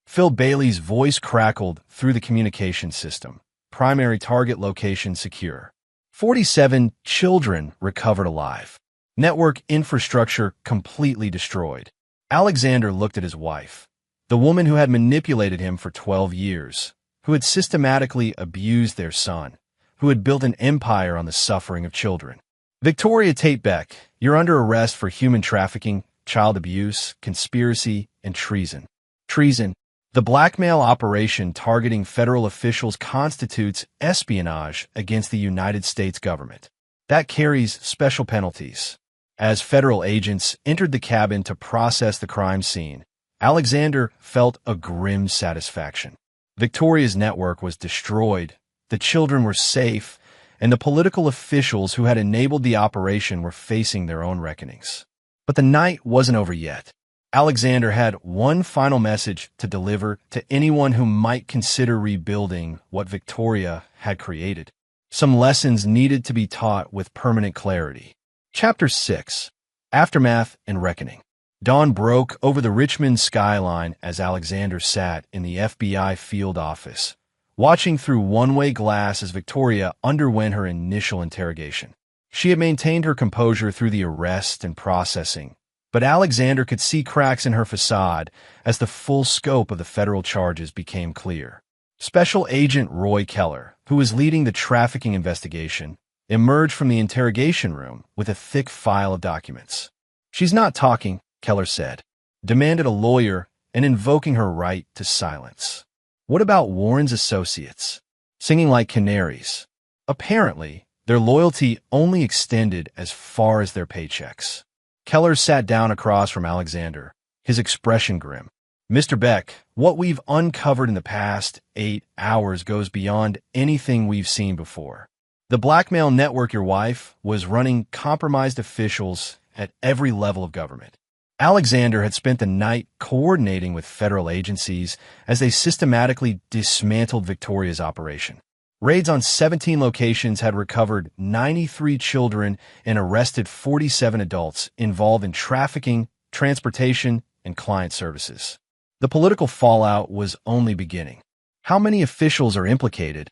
Phil Bailey's voice crackled through the communication system. Primary target location secure. 47 children recovered alive. Network infrastructure completely destroyed. Alexander looked at his wife, the woman who had manipulated him for 12 years, who had systematically abused their son, who had built an empire on the suffering of children. "Victoria Tate Beck, you're under arrest for human trafficking, child abuse, conspiracy, and treason." Treason. The blackmail operation targeting federal officials constitutes espionage against the United States government. That carries special penalties. As federal agents entered the cabin to process the crime scene, Alexander felt a grim satisfaction. Victoria's network was destroyed, the children were safe, and the political officials who had enabled the operation were facing their own reckonings. But the night wasn't over yet. Alexander had one final message to deliver to anyone who might consider rebuilding what Victoria had created. Some lessons needed to be taught with permanent clarity. Chapter 6. Aftermath and Reckoning. Dawn broke over the Richmond skyline as Alexander sat in the FBI field office, watching through one-way glass as Victoria underwent her initial interrogation. She had maintained her composure through the arrest and processing, but Alexander could see cracks in her facade as the full scope of the federal charges became clear. Special Agent Roy Keller, who was leading the trafficking investigation, emerged from the interrogation room with a thick file of documents. "She's not talking," Keller said, demanded a lawyer and invoking her right to silence. "What about Warren's associates? Singing like canaries." Apparently, their loyalty only extended as far as their paychecks. Keller sat down across from Alexander, his expression grim. Mr. Beck, what we've uncovered in the past 8 hours goes beyond anything we've seen before. The blackmail network your wife was running compromised officials at every level of government. Alexander had spent the night coordinating with federal agencies as they systematically dismantled Victoria's operation. Raids on 17 locations had recovered 93 children and arrested 47 adults involved in trafficking, transportation, and client services. The political fallout was only beginning. How many officials are implicated?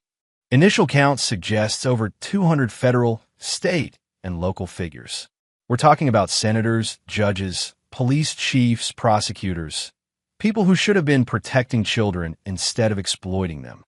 Initial counts suggests over 200 federal, state, and local figures. We're talking about senators, judges, police chiefs, prosecutors, people who should have been protecting children instead of exploiting them.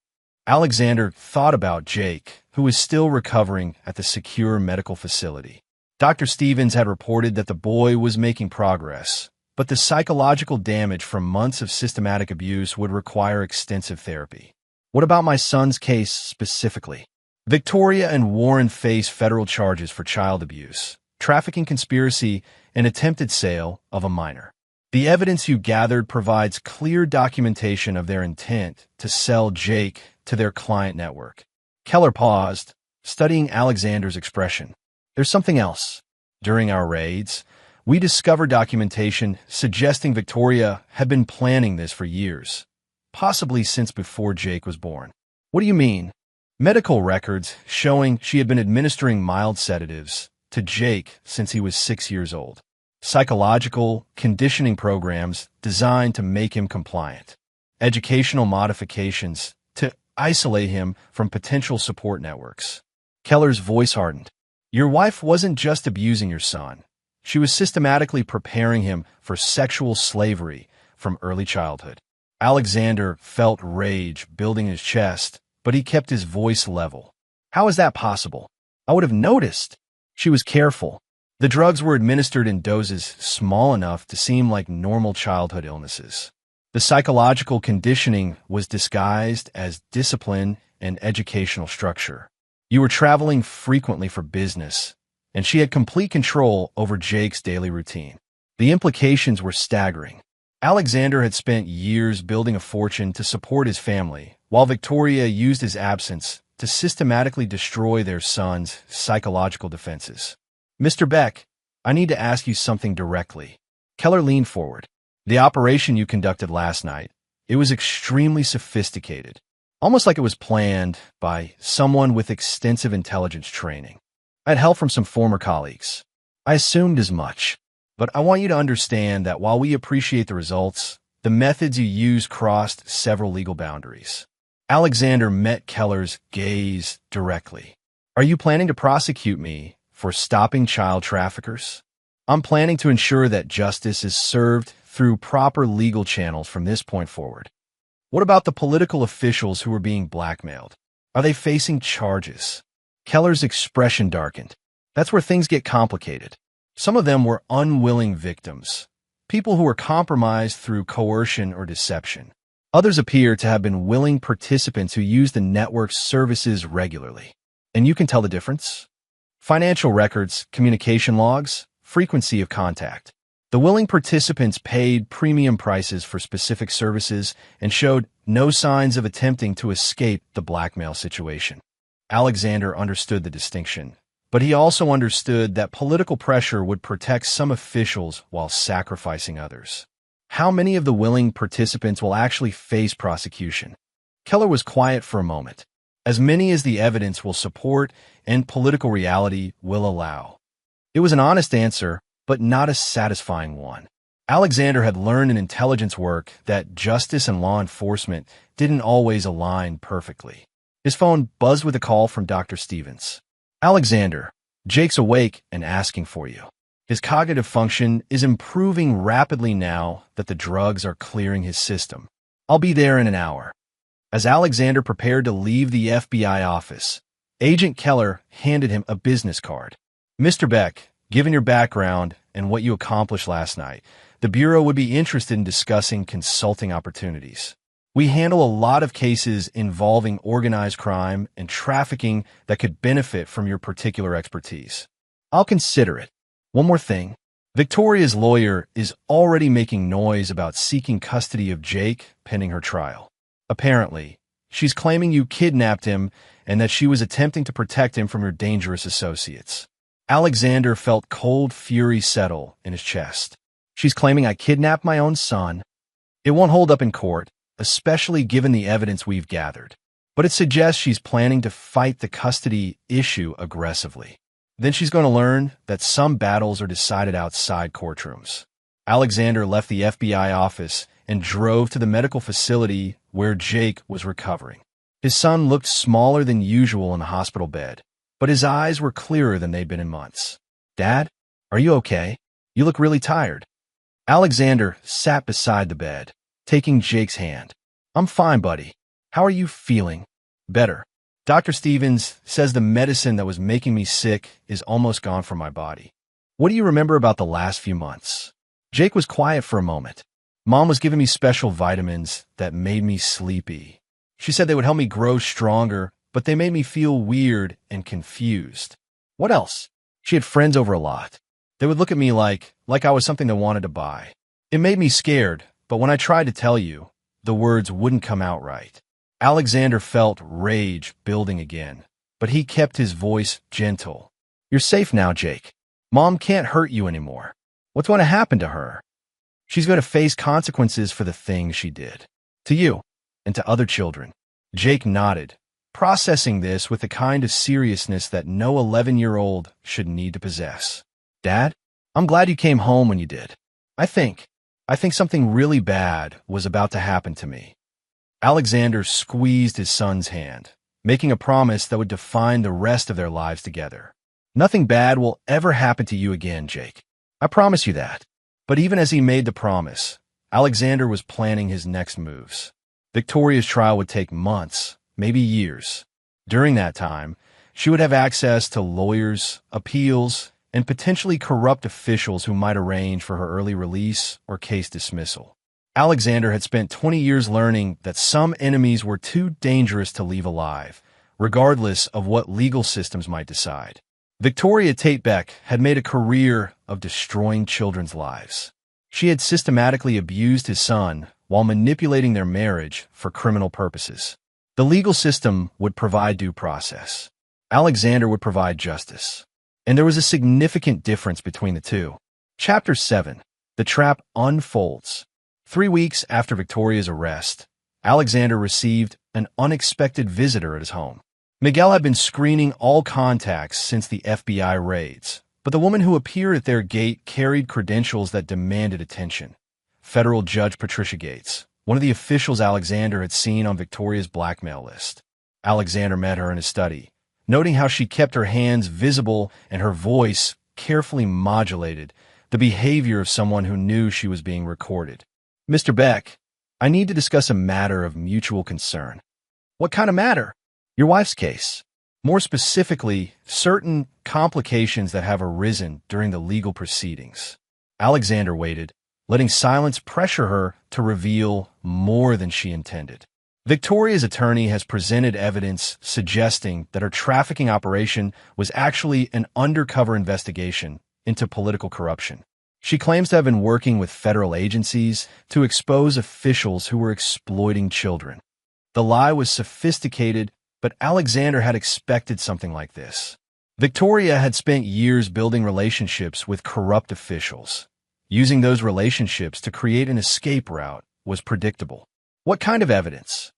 Alexander thought about Jake, who was still recovering at the secure medical facility. Dr. Stevens had reported that the boy was making progress, but the psychological damage from months of systematic abuse would require extensive therapy. What about my son's case specifically? Victoria and Warren face federal charges for child abuse, trafficking conspiracy, and attempted sale of a minor. The evidence you gathered provides clear documentation of their intent to sell Jake to their client network. Keller paused, studying Alexander's expression. There's something else. During our raids, we discovered documentation suggesting Victoria had been planning this for years, possibly since before Jake was born. What do you mean? Medical records showing she had been administering mild sedatives to Jake since he was 6 years old. Psychological conditioning programs designed to make him compliant. Educational modifications to isolate him from potential support networks. Keller's voice hardened. Your wife wasn't just abusing your son. She was systematically preparing him for sexual slavery from early childhood. Alexander felt rage building his chest, but he kept his voice level. How is that possible? I would have noticed. She was careful. The drugs were administered in doses small enough to seem like normal childhood illnesses. The psychological conditioning was disguised as discipline and educational structure. You were traveling frequently for business, and she had complete control over Jake's daily routine. The implications were staggering. Alexander had spent years building a fortune to support his family, while Victoria used his absence to systematically destroy their son's psychological defenses. Mr. Beck, I need to ask you something directly. Keller leaned forward. The operation you conducted last night, it was extremely sophisticated, almost like it was planned by someone with extensive intelligence training. I had help from some former colleagues. I assumed as much, but I want you to understand that while we appreciate the results, the methods you used crossed several legal boundaries. Alexander met Keller's gaze directly. Are you planning to prosecute me for stopping child traffickers? I'm planning to ensure that justice is served through proper legal channels from this point forward. What about the political officials who were being blackmailed? Are they facing charges? Keller's expression darkened. That's where things get complicated. Some of them were unwilling victims, people who were compromised through coercion or deception. Others appear to have been willing participants who used the network's services regularly. And you can tell the difference? Financial records, communication logs, frequency of contact. The willing participants paid premium prices for specific services and showed no signs of attempting to escape the blackmail situation. Alexander understood the distinction, but he also understood that political pressure would protect some officials while sacrificing others. How many of the willing participants will actually face prosecution? Keller was quiet for a moment. As many as the evidence will support and political reality will allow. It was an honest answer, but not a satisfying one. Alexander had learned in intelligence work that justice and law enforcement didn't always align perfectly. His phone buzzed with a call from Dr. Stevens. Alexander, Jake's awake and asking for you. His cognitive function is improving rapidly now that the drugs are clearing his system. I'll be there in an hour. As Alexander prepared to leave the FBI office, Agent Keller handed him a business card. Mr. Beck, given your background and what you accomplished last night, the Bureau would be interested in discussing consulting opportunities. We handle a lot of cases involving organized crime and trafficking that could benefit from your particular expertise. I'll consider it. One more thing. Victoria's lawyer is already making noise about seeking custody of Jake pending her trial. Apparently, she's claiming you kidnapped him and that she was attempting to protect him from your dangerous associates. Alexander felt cold fury settle in his chest. She's claiming I kidnapped my own son. It won't hold up in court, especially given the evidence we've gathered. But it suggests she's planning to fight the custody issue aggressively. Then she's going to learn that some battles are decided outside courtrooms. Alexander left the FBI office and drove to the medical facility where Jake was recovering. His son looked smaller than usual in the hospital bed, but his eyes were clearer than they'd been in months. "Dad, are you okay? You look really tired." Alexander sat beside the bed, taking Jake's hand. "I'm fine, buddy. How are you feeling?" "Better. Dr. Stevens says the medicine that was making me sick is almost gone from my body." "What do you remember about the last few months?" Jake was quiet for a moment. "Mom was giving me special vitamins that made me sleepy. She said they would help me grow stronger, but they made me feel weird and confused." "What else?" "She had friends over a lot. They would look at me like I was something they wanted to buy. It made me scared, but when I tried to tell you, the words wouldn't come out right." Alexander felt rage building again, but he kept his voice gentle. "You're safe now, Jake. Mom can't hurt you anymore. What's going to happen to her? She's going to face consequences for the things she did. To you, and to other children." Jake nodded, processing this with the kind of seriousness that no 11-year-old should need to possess. "Dad, I'm glad you came home when you did. I think something really bad was about to happen to me." Alexander squeezed his son's hand, making a promise that would define the rest of their lives together. "Nothing bad will ever happen to you again, Jake. I promise you that." But even as he made the promise, Alexander was planning his next moves. Victoria's trial would take months, maybe years. During that time, she would have access to lawyers, appeals, and potentially corrupt officials who might arrange for her early release or case dismissal. Alexander had spent 20 years learning that some enemies were too dangerous to leave alive, regardless of what legal systems might decide. Victoria Tate Beck had made a career of destroying children's lives. She had systematically abused his son while manipulating their marriage for criminal purposes. The legal system would provide due process. Alexander would provide justice. And there was a significant difference between the two. Chapter 7. The Trap Unfolds. 3 weeks after Victoria's arrest, Alexander received an unexpected visitor at his home. Miguel had been screening all contacts since the FBI raids, but the woman who appeared at their gate carried credentials that demanded attention. Federal Judge Patricia Gates, one of the officials Alexander had seen on Victoria's blackmail list. Alexander met her in his study, noting how she kept her hands visible and her voice carefully modulated, the behavior of someone who knew she was being recorded. "Mr. Beck, I need to discuss a matter of mutual concern." "What kind of matter?" "Your wife's case. More specifically, certain complications that have arisen during the legal proceedings." Alexander waited, letting silence pressure her to reveal more than she intended. Victoria's attorney has presented evidence suggesting that her trafficking operation was actually an undercover investigation into political corruption. She claims to have been working with federal agencies to expose officials who were exploiting children. The lie was sophisticated, but Alexander had expected something like this. Victoria had spent years building relationships with corrupt officials. Using those relationships to create an escape route was predictable. What kind of evidence?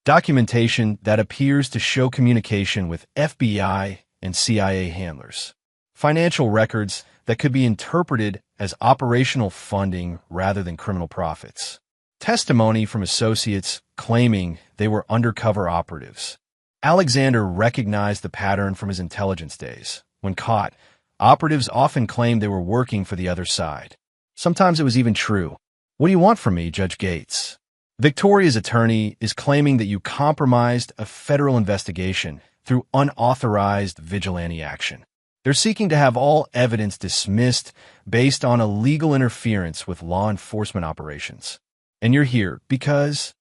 Documentation that appears to show communication with FBI and CIA handlers. Financial records that could be interpreted as operational funding rather than criminal profits. Testimony from associates claiming they were undercover operatives. Alexander recognized the pattern from his intelligence days. When caught, operatives often claimed they were working for the other side. Sometimes it was even true. "What do you want from me, Judge Gates?" Victoria's attorney is claiming that you compromised a federal investigation through unauthorized vigilante action. They're seeking to have all evidence dismissed based on illegal interference with law enforcement operations. And you're here because...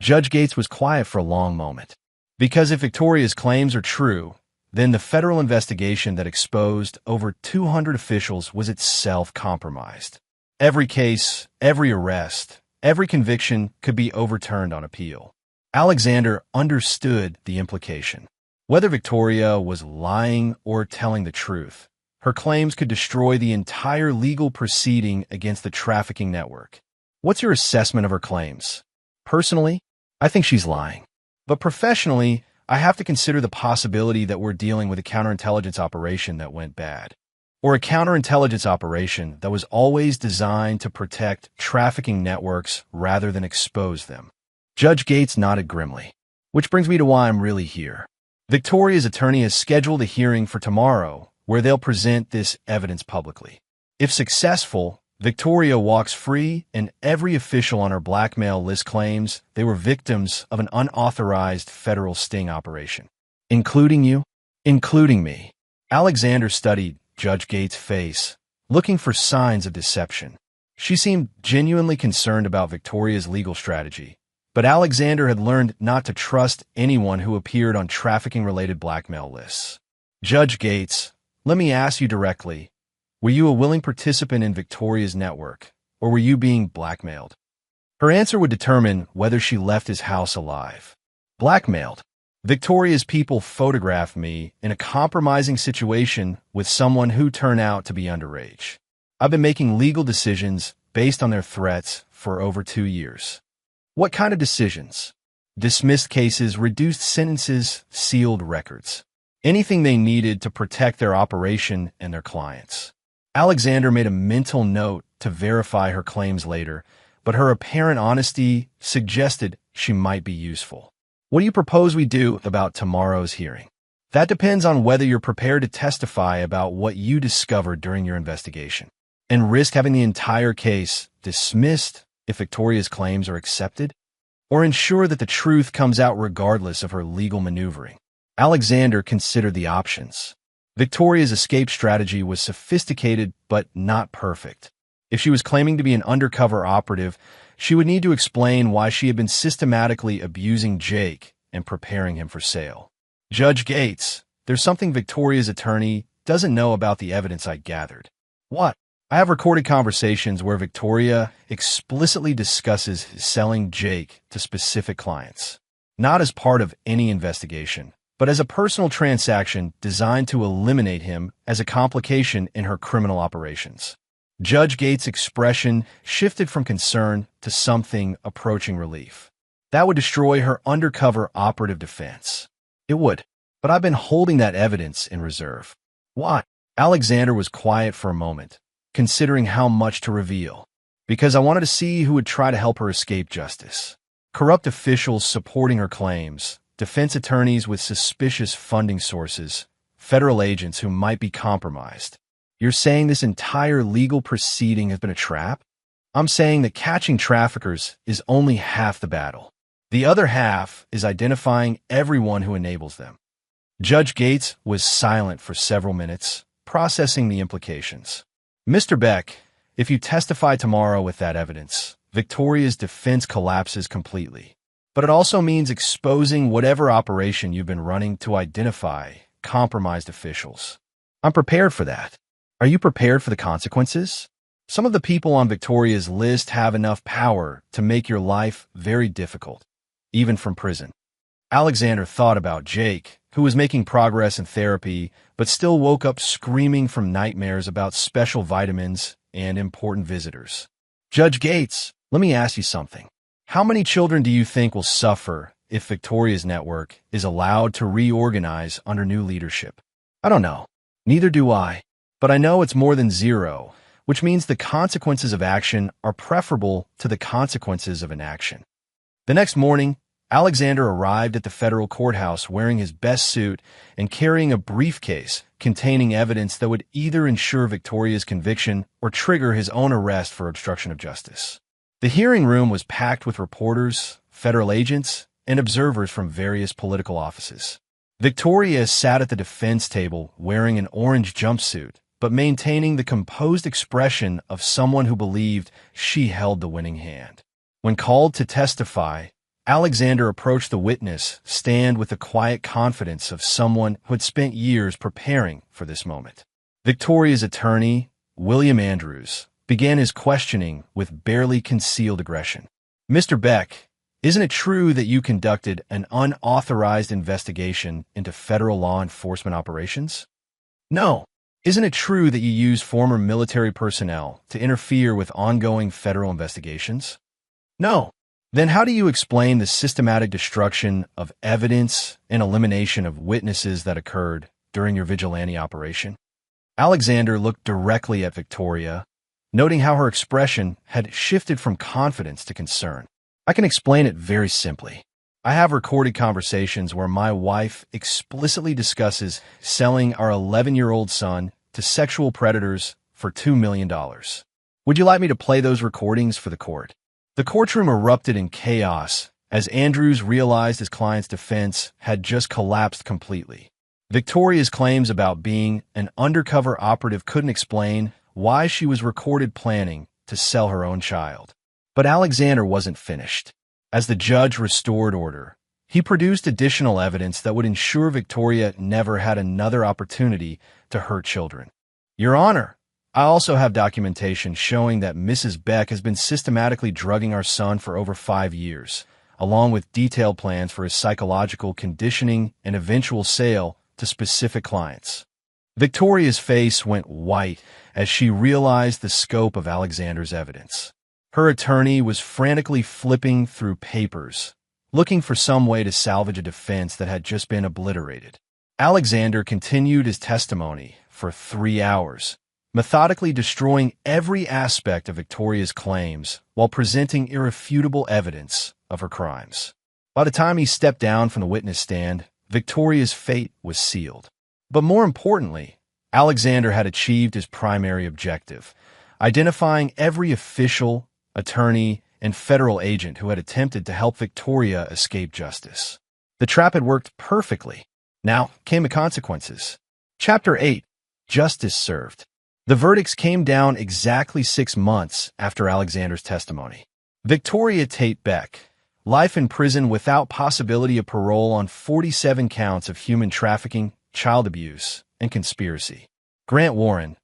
Judge Gates was quiet for a long moment. Because if Victoria's claims are true, Then the federal investigation that exposed over 200 officials was itself compromised. Every case, every arrest, every conviction could be overturned on appeal. Alexander understood the implication. Whether Victoria was lying or telling the truth, her claims could destroy the entire legal proceeding against the trafficking network. What's your assessment of her claims? Personally, I think she's lying. But professionally, I have to consider the possibility that we're dealing with a counterintelligence operation that went bad. Or a counterintelligence operation that was always designed to protect trafficking networks rather than expose them. Judge Gates nodded grimly. Which brings me to why I'm really here. Victoria's attorney has scheduled a hearing for tomorrow where they'll present this evidence publicly. If successful, Victoria walks free and every official on her blackmail list claims they were victims of an unauthorized federal sting operation. Including you? Including me. Alexander studied Judge Gates' face, looking for signs of deception. She seemed genuinely concerned about Victoria's legal strategy, but Alexander had learned not to trust anyone who appeared on trafficking-related blackmail lists. Judge Gates, let me ask you directly, were you a willing participant in Victoria's network, or were you being blackmailed? Her answer would determine whether she left his house alive. Blackmailed. Victoria's people photographed me in a compromising situation with someone who turned out to be underage. I've been making legal decisions based on their threats for over 2 years. What kind of decisions? Dismissed cases, reduced sentences, sealed records. Anything they needed to protect their operation and their clients. Alexander made a mental note to verify her claims later, but her apparent honesty suggested she might be useful. What do you propose we do about tomorrow's hearing? That depends on whether you're prepared to testify about what you discovered during your investigation and risk having the entire case dismissed if Victoria's claims are accepted, or ensure that the truth comes out regardless of her legal maneuvering. Alexander considered the options. Victoria's escape strategy was sophisticated but not perfect. If she was claiming to be an undercover operative, she would need to explain why she had been systematically abusing Jake and preparing him for sale. Judge Gates, there's something Victoria's attorney doesn't know about the evidence I gathered. What? I have recorded conversations where Victoria explicitly discusses selling Jake to specific clients, not as part of any investigation, but as a personal transaction designed to eliminate him as a complication in her criminal operations. Judge Gates' expression shifted from concern to something approaching relief. That would destroy her undercover operative defense. It would, but I've been holding that evidence in reserve. Why? Alexander was quiet for a moment, considering how much to reveal. Because I wanted to see who would try to help her escape justice. Corrupt officials supporting her claims, defense attorneys with suspicious funding sources, federal agents who might be compromised. You're saying this entire legal proceeding has been a trap? I'm saying that catching traffickers is only half the battle. The other half is identifying everyone who enables them. Judge Gates was silent for several minutes, processing the implications. Mr. Beck, if you testify tomorrow with that evidence, Victoria's defense collapses completely. But it also means exposing whatever operation you've been running to identify compromised officials. I'm prepared for that. Are you prepared for the consequences? Some of the people on Victoria's list have enough power to make your life very difficult, even from prison. Alexander thought about Jake, who was making progress in therapy, but still woke up screaming from nightmares about special vitamins and important visitors. Judge Gates, let me ask you something. How many children do you think will suffer if Victoria's network is allowed to reorganize under new leadership? I don't know. Neither do I. But I know it's more than zero, which means the consequences of action are preferable to the consequences of inaction. The next morning, Alexander arrived at the federal courthouse wearing his best suit and carrying a briefcase containing evidence that would either ensure Victoria's conviction or trigger his own arrest for obstruction of justice. The hearing room was packed with reporters, federal agents, and observers from various political offices. Victoria sat at the defense table wearing an orange jumpsuit, but maintaining the composed expression of someone who believed she held the winning hand. When called to testify, Alexander approached the witness stand with the quiet confidence of someone who had spent years preparing for this moment. Victoria's attorney, William Andrews, began his questioning with barely concealed aggression. "Mr. Beck, isn't it true that you conducted an unauthorized investigation into federal law enforcement operations?" "No." "Isn't it true that you used former military personnel to interfere with ongoing federal investigations?" "No." "Then how do you explain the systematic destruction of evidence and elimination of witnesses that occurred during your vigilante operation?" Alexander looked directly at Victoria, noting how her expression had shifted from confidence to concern. "I can explain it very simply. I have recorded conversations where my wife explicitly discusses selling our 11-year-old son to sexual predators for $2 million. Would you like me to play those recordings for the court?" The courtroom erupted in chaos as Andrews realized his client's defense had just collapsed completely. Victoria's claims about being an undercover operative couldn't explain why she was recorded planning to sell her own child. But Alexander wasn't finished. As the judge restored order, he produced additional evidence that would ensure Victoria never had another opportunity to hurt children. "Your Honor, I also have documentation showing that Mrs. Beck has been systematically drugging our son for over 5 years, along with detailed plans for his psychological conditioning and eventual sale to specific clients." Victoria's face went white as she realized the scope of Alexander's evidence. Her attorney was frantically flipping through papers, looking for some way to salvage a defense that had just been obliterated. Alexander continued his testimony for 3 hours, methodically destroying every aspect of Victoria's claims while presenting irrefutable evidence of her crimes. By the time he stepped down from the witness stand, Victoria's fate was sealed. But more importantly, Alexander had achieved his primary objective, identifying every official, attorney, and federal agent who had attempted to help Victoria escape justice. The trap had worked perfectly. Now came the consequences. Chapter 8. Justice Served. The verdicts came down exactly 6 months after Alexander's testimony. Victoria Tate Beck, life in prison without possibility of parole on 47 counts of human trafficking, child abuse, and conspiracy. Grant Warren,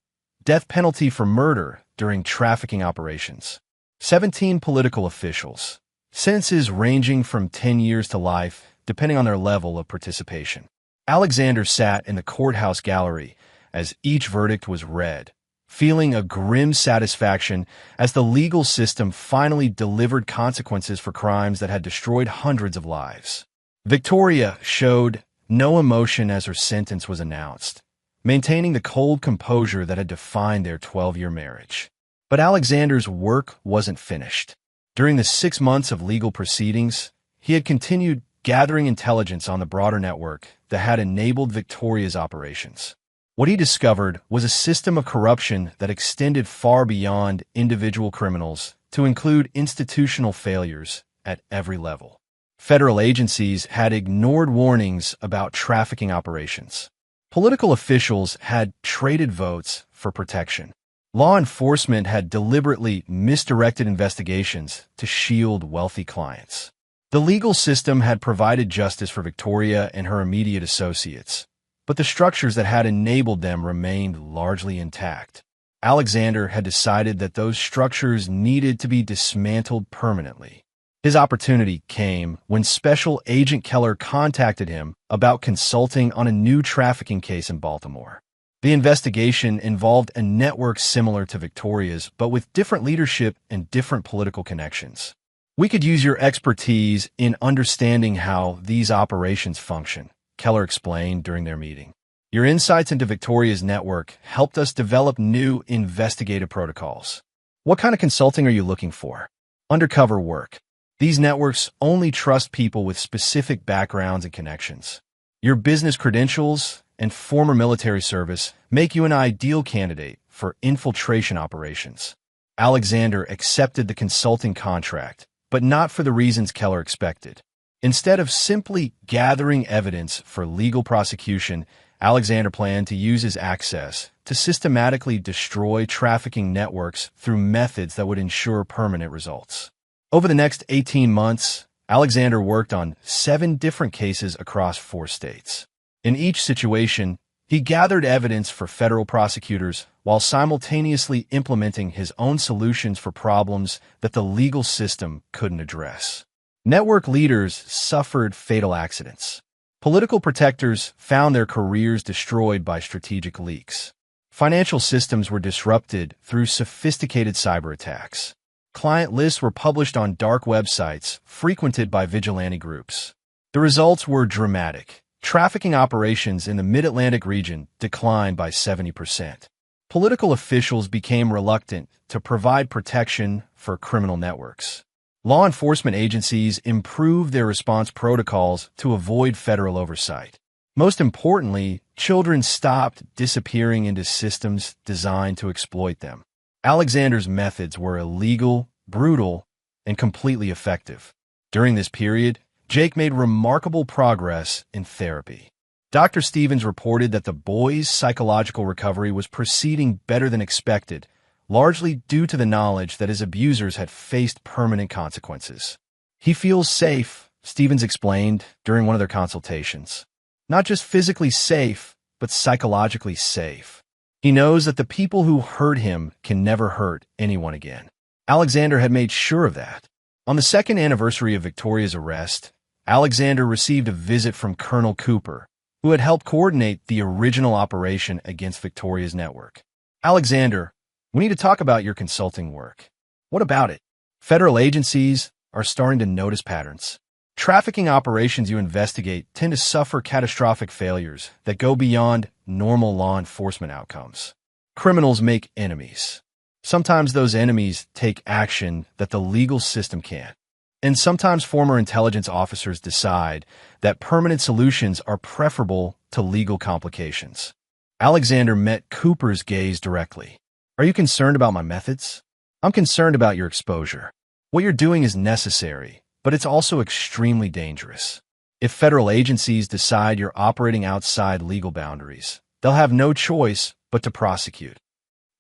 death penalty for murder during trafficking operations. 17 political officials, sentences ranging from 10 years to life, depending on their level of participation. Alexander sat in the courthouse gallery as each verdict was read, feeling a grim satisfaction as the legal system finally delivered consequences for crimes that had destroyed hundreds of lives. Victoria showed no emotion as her sentence was announced, maintaining the cold composure that had defined their 12-year marriage. But Alexander's work wasn't finished. During the 6 months of legal proceedings, he had continued gathering intelligence on the broader network that had enabled Victoria's operations. What he discovered was a system of corruption that extended far beyond individual criminals to include institutional failures at every level. Federal agencies had ignored warnings about trafficking operations. Political officials had traded votes for protection. Law enforcement had deliberately misdirected investigations to shield wealthy clients. The legal system had provided justice for Victoria and her immediate associates, but the structures that had enabled them remained largely intact. Alexander had decided that those structures needed to be dismantled permanently. His opportunity came when Special Agent Keller contacted him about consulting on a new trafficking case in Baltimore. The investigation involved a network similar to Victoria's, but with different leadership and different political connections. "We could use your expertise in understanding how these operations function," Keller explained during their meeting. "Your insights into Victoria's network helped us develop new investigative protocols." "What kind of consulting are you looking for?" "Undercover work. These networks only trust people with specific backgrounds and connections. Your business credentials and former military service make you an ideal candidate for infiltration operations." Alexander accepted the consulting contract, but not for the reasons Keller expected. Instead of simply gathering evidence for legal prosecution, Alexander planned to use his access to systematically destroy trafficking networks through methods that would ensure permanent results. Over the next 18 months, Alexander worked on 7 different cases across 4 states. In each situation, he gathered evidence for federal prosecutors while simultaneously implementing his own solutions for problems that the legal system couldn't address. Network leaders suffered fatal accidents. Political protectors found their careers destroyed by strategic leaks. Financial systems were disrupted through sophisticated cyber attacks. Client lists were published on dark websites frequented by vigilante groups. The results were dramatic. Trafficking operations in the Mid-Atlantic region declined by 70%. Political officials became reluctant to provide protection for criminal networks. Law enforcement agencies improved their response protocols to avoid federal oversight. Most importantly, children stopped disappearing into systems designed to exploit them. Alexander's methods were illegal, brutal, and completely effective. During this period, Jake made remarkable progress in therapy. Dr. Stevens reported that the boy's psychological recovery was proceeding better than expected, largely due to the knowledge that his abusers had faced permanent consequences. He feels safe, Stevens explained during one of their consultations. Not just physically safe, but psychologically safe. He knows that the people who hurt him can never hurt anyone again. Alexander had made sure of that. On the 2nd anniversary of Victoria's arrest, Alexander received a visit from Colonel Cooper, who had helped coordinate the original operation against Victoria's network. Alexander, we need to talk about your consulting work. What about it? Federal agencies are starting to notice patterns. Trafficking operations you investigate tend to suffer catastrophic failures that go beyond normal law enforcement outcomes. Criminals make enemies. Sometimes those enemies take action that the legal system can't. And sometimes former intelligence officers decide that permanent solutions are preferable to legal complications. Alexander met Cooper's gaze directly. Are you concerned about my methods? I'm concerned about your exposure. What you're doing is necessary, but it's also extremely dangerous. If federal agencies decide you're operating outside legal boundaries, they'll have no choice but to prosecute.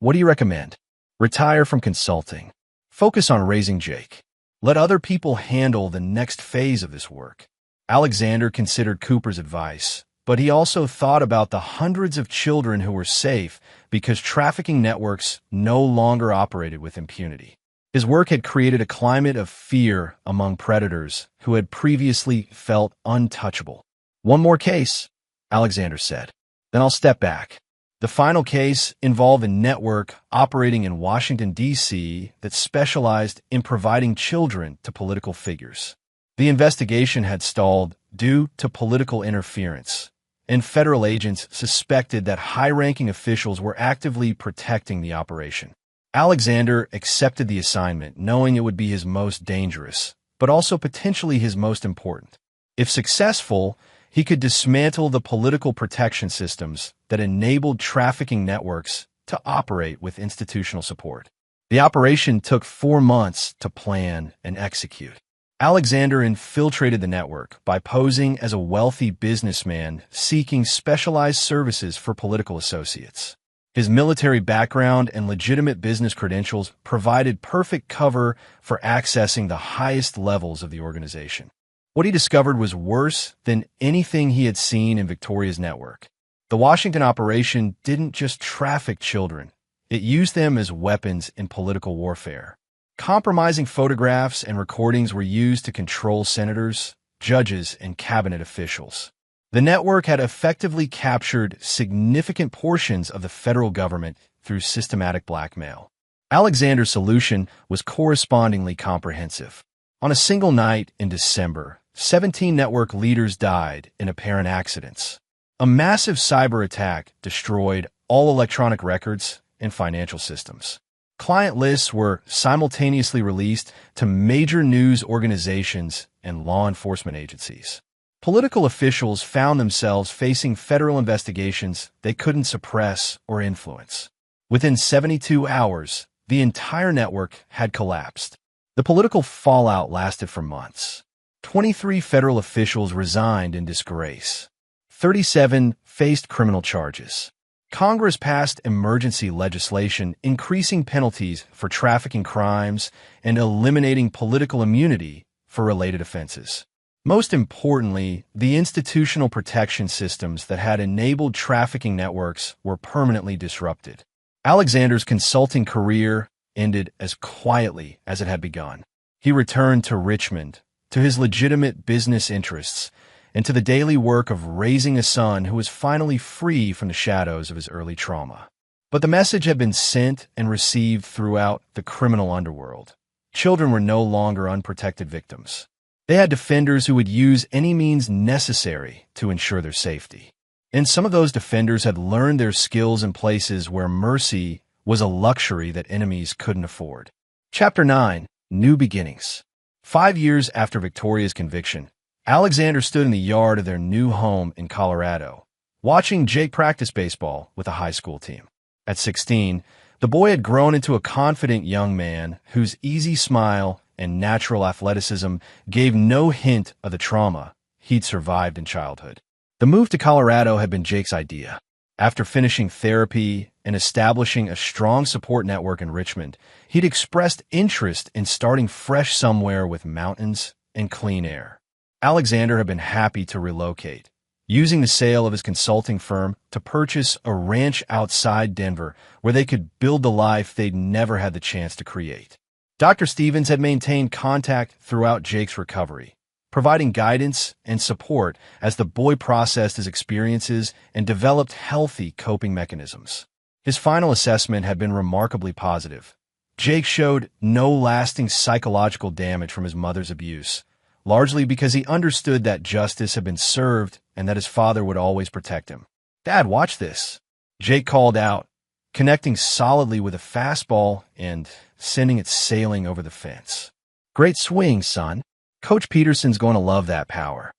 What do you recommend? Retire from consulting. Focus on raising Jake. Let other people handle the next phase of this work. Alexander considered Cooper's advice, but he also thought about the hundreds of children who were safe because trafficking networks no longer operated with impunity. His work had created a climate of fear among predators who had previously felt untouchable. One more case, Alexander said. Then I'll step back. The final case involved a network operating in Washington, D.C. that specialized in providing children to political figures. The investigation had stalled due to political interference, and federal agents suspected that high-ranking officials were actively protecting the operation. Alexander accepted the assignment, knowing it would be his most dangerous, but also potentially his most important. If successful, he could dismantle the political protection systems that enabled trafficking networks to operate with institutional support. The operation took 4 months to plan and execute. Alexander infiltrated the network by posing as a wealthy businessman seeking specialized services for political associates. His military background and legitimate business credentials provided perfect cover for accessing the highest levels of the organization. What he discovered was worse than anything he had seen in Victoria's network. The Washington operation didn't just traffic children. It used them as weapons in political warfare. Compromising photographs and recordings were used to control senators, judges, and cabinet officials. The network had effectively captured significant portions of the federal government through systematic blackmail. Alexander's solution was correspondingly comprehensive. On a single night in December, 17 network leaders died in apparent accidents. A massive cyber attack destroyed all electronic records and financial systems. Client lists were simultaneously released to major news organizations and law enforcement agencies. Political officials found themselves facing federal investigations they couldn't suppress or influence. Within 72 hours, the entire network had collapsed. The political fallout lasted for months. 23 federal officials resigned in disgrace. 37 faced criminal charges. Congress passed emergency legislation increasing penalties for trafficking crimes and eliminating political immunity for related offenses. Most importantly, the institutional protection systems that had enabled trafficking networks were permanently disrupted. Alexander's consulting career ended as quietly as it had begun. He returned to Richmond, to his legitimate business interests, and to the daily work of raising a son who was finally free from the shadows of his early trauma. But the message had been sent and received throughout the criminal underworld. Children were no longer unprotected victims. They had defenders who would use any means necessary to ensure their safety. And some of those defenders had learned their skills in places where mercy was a luxury that enemies couldn't afford. Chapter 9. New Beginnings. 5 years after Victoria's conviction, Alexander stood in the yard of their new home in Colorado, watching Jake practice baseball with a high school team. At 16, the boy had grown into a confident young man whose easy smile and natural athleticism gave no hint of the trauma he'd survived in childhood. The move to Colorado had been Jake's idea. After finishing therapy and establishing a strong support network in Richmond, he'd expressed interest in starting fresh somewhere with mountains and clean air. Alexander had been happy to relocate, using the sale of his consulting firm to purchase a ranch outside Denver where they could build the life they'd never had the chance to create. Dr. Stevens had maintained contact throughout Jake's recovery, providing guidance and support as the boy processed his experiences and developed healthy coping mechanisms. His final assessment had been remarkably positive. Jake showed no lasting psychological damage from his mother's abuse, largely because he understood that justice had been served and that his father would always protect him. "Dad, watch this," Jake called out, connecting solidly with a fastball and sending it sailing over the fence. "Great swing, son. Coach Peterson's going to love that power."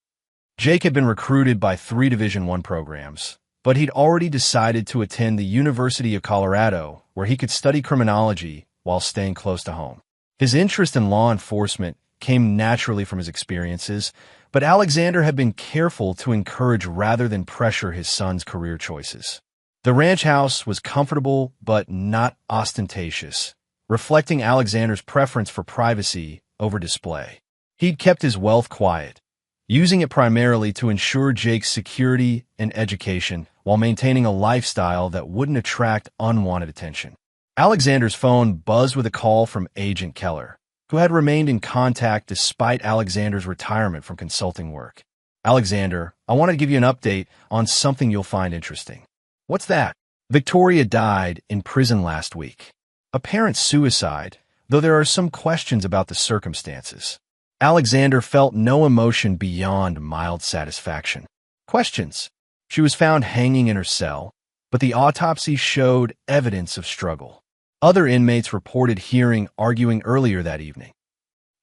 Jake had been recruited by 3 Division I programs, but he'd already decided to attend the University of Colorado, where he could study criminology while staying close to home. His interest in law enforcement came naturally from his experiences, but Alexander had been careful to encourage rather than pressure his son's career choices. The ranch house was comfortable but not ostentatious, reflecting Alexander's preference for privacy over display. He'd kept his wealth quiet, using it primarily to ensure Jake's security and education while maintaining a lifestyle that wouldn't attract unwanted attention. Alexander's phone buzzed with a call from Agent Keller, who had remained in contact despite Alexander's retirement from consulting work. "Alexander, I wanted to give you an update on something you'll find interesting." "What's that?" "Victoria died in prison last week. Apparent suicide, though there are some questions about the circumstances." Alexander felt no emotion beyond mild satisfaction. "Questions?" "She was found hanging in her cell, but the autopsy showed evidence of struggle. Other inmates reported hearing arguing earlier that evening."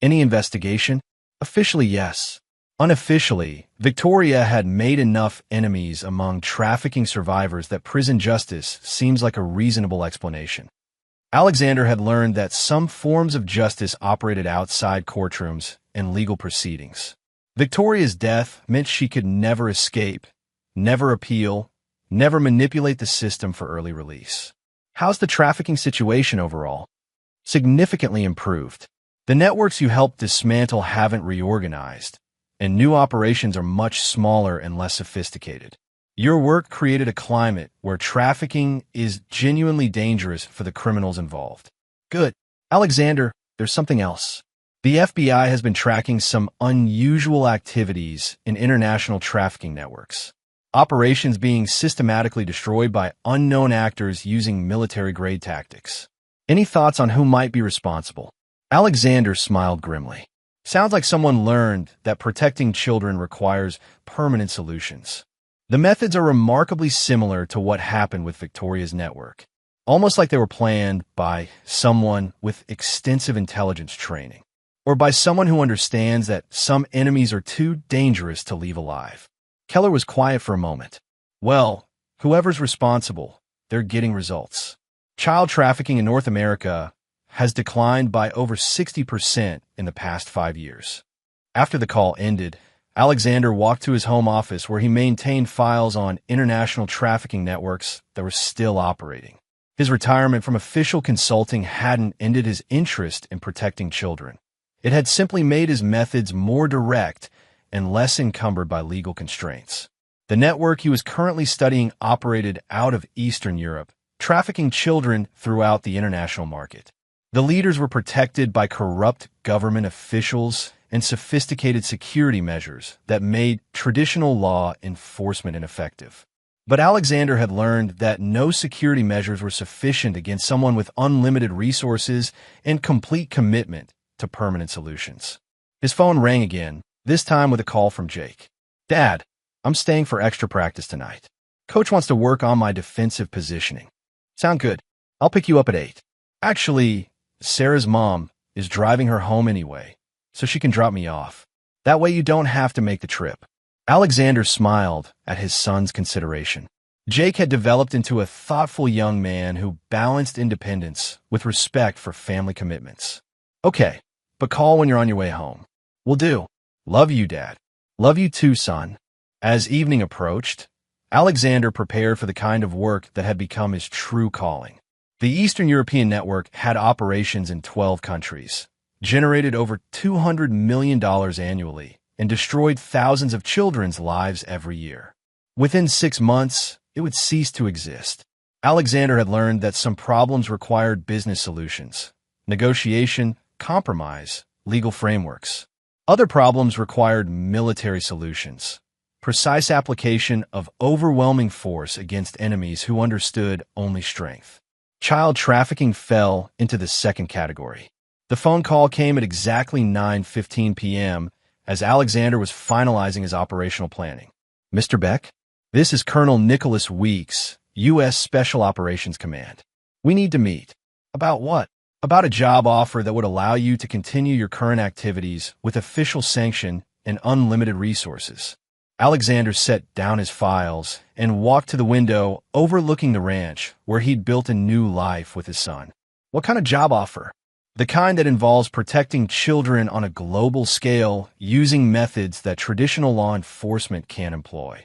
"Any investigation?" "Officially, yes. Unofficially, Victoria had made enough enemies among trafficking survivors that prison justice seems like a reasonable explanation." Alexander had learned that some forms of justice operated outside courtrooms and legal proceedings. Victoria's death meant she could never escape, never appeal, never manipulate the system for early release. "How's the trafficking situation overall?" "Significantly improved. The networks you helped dismantle haven't reorganized, and new operations are much smaller and less sophisticated. Your work created a climate where trafficking is genuinely dangerous for the criminals involved." "Good. Alexander, there's something else. The FBI has been tracking some unusual activities in international trafficking networks. Operations being systematically destroyed by unknown actors using military-grade tactics. Any thoughts on who might be responsible?" Alexander smiled grimly. "Sounds like someone learned that protecting children requires permanent solutions. The methods are remarkably similar to what happened with Victoria's network, almost like they were planned by someone with extensive intelligence training, or by someone who understands that some enemies are too dangerous to leave alive." Keller was quiet for a moment. "Well, whoever's responsible, they're getting results. Child trafficking in North America has declined by over 60% in the past 5 years." After the call ended, Alexander walked to his home office where he maintained files on international trafficking networks that were still operating. His retirement from official consulting hadn't ended his interest in protecting children. It had simply made his methods more direct and less encumbered by legal constraints. The network he was currently studying operated out of Eastern Europe, trafficking children throughout the international market. The leaders were protected by corrupt government officials and sophisticated security measures that made traditional law enforcement ineffective. But Alexander had learned that no security measures were sufficient against someone with unlimited resources and complete commitment to permanent solutions. His phone rang again, this time with a call from Jake. "Dad, I'm staying for extra practice tonight. Coach wants to work on my defensive positioning." "Sound good. I'll pick you up at 8. Actually, Sarah's mom is driving her home anyway, so she can drop me off. That way you don't have to make the trip." Alexander smiled at his son's consideration. Jake had developed into a thoughtful young man who balanced independence with respect for family commitments. "Okay, but call when you're on your way home." "Will do. Love you, Dad." "Love you too, son." As evening approached, Alexander prepared for the kind of work that had become his true calling. The Eastern European network had operations in 12 countries, generated over $200 million annually, and destroyed thousands of children's lives every year. Within 6 months, it would cease to exist. Alexander had learned that some problems required business solutions, negotiation, compromise, legal frameworks. Other problems required military solutions, precise application of overwhelming force against enemies who understood only strength. Child trafficking fell into the second category. The phone call came at exactly 9:15 p.m., as Alexander was finalizing his operational planning. "Mr. Beck, this is Colonel Nicholas Weeks, U.S. Special Operations Command. We need to meet." "About what?" "About a job offer that would allow you to continue your current activities with official sanction and unlimited resources." Alexander set down his files and walked to the window overlooking the ranch where he'd built a new life with his son. "What kind of job offer?" "The kind that involves protecting children on a global scale using methods that traditional law enforcement can't employ."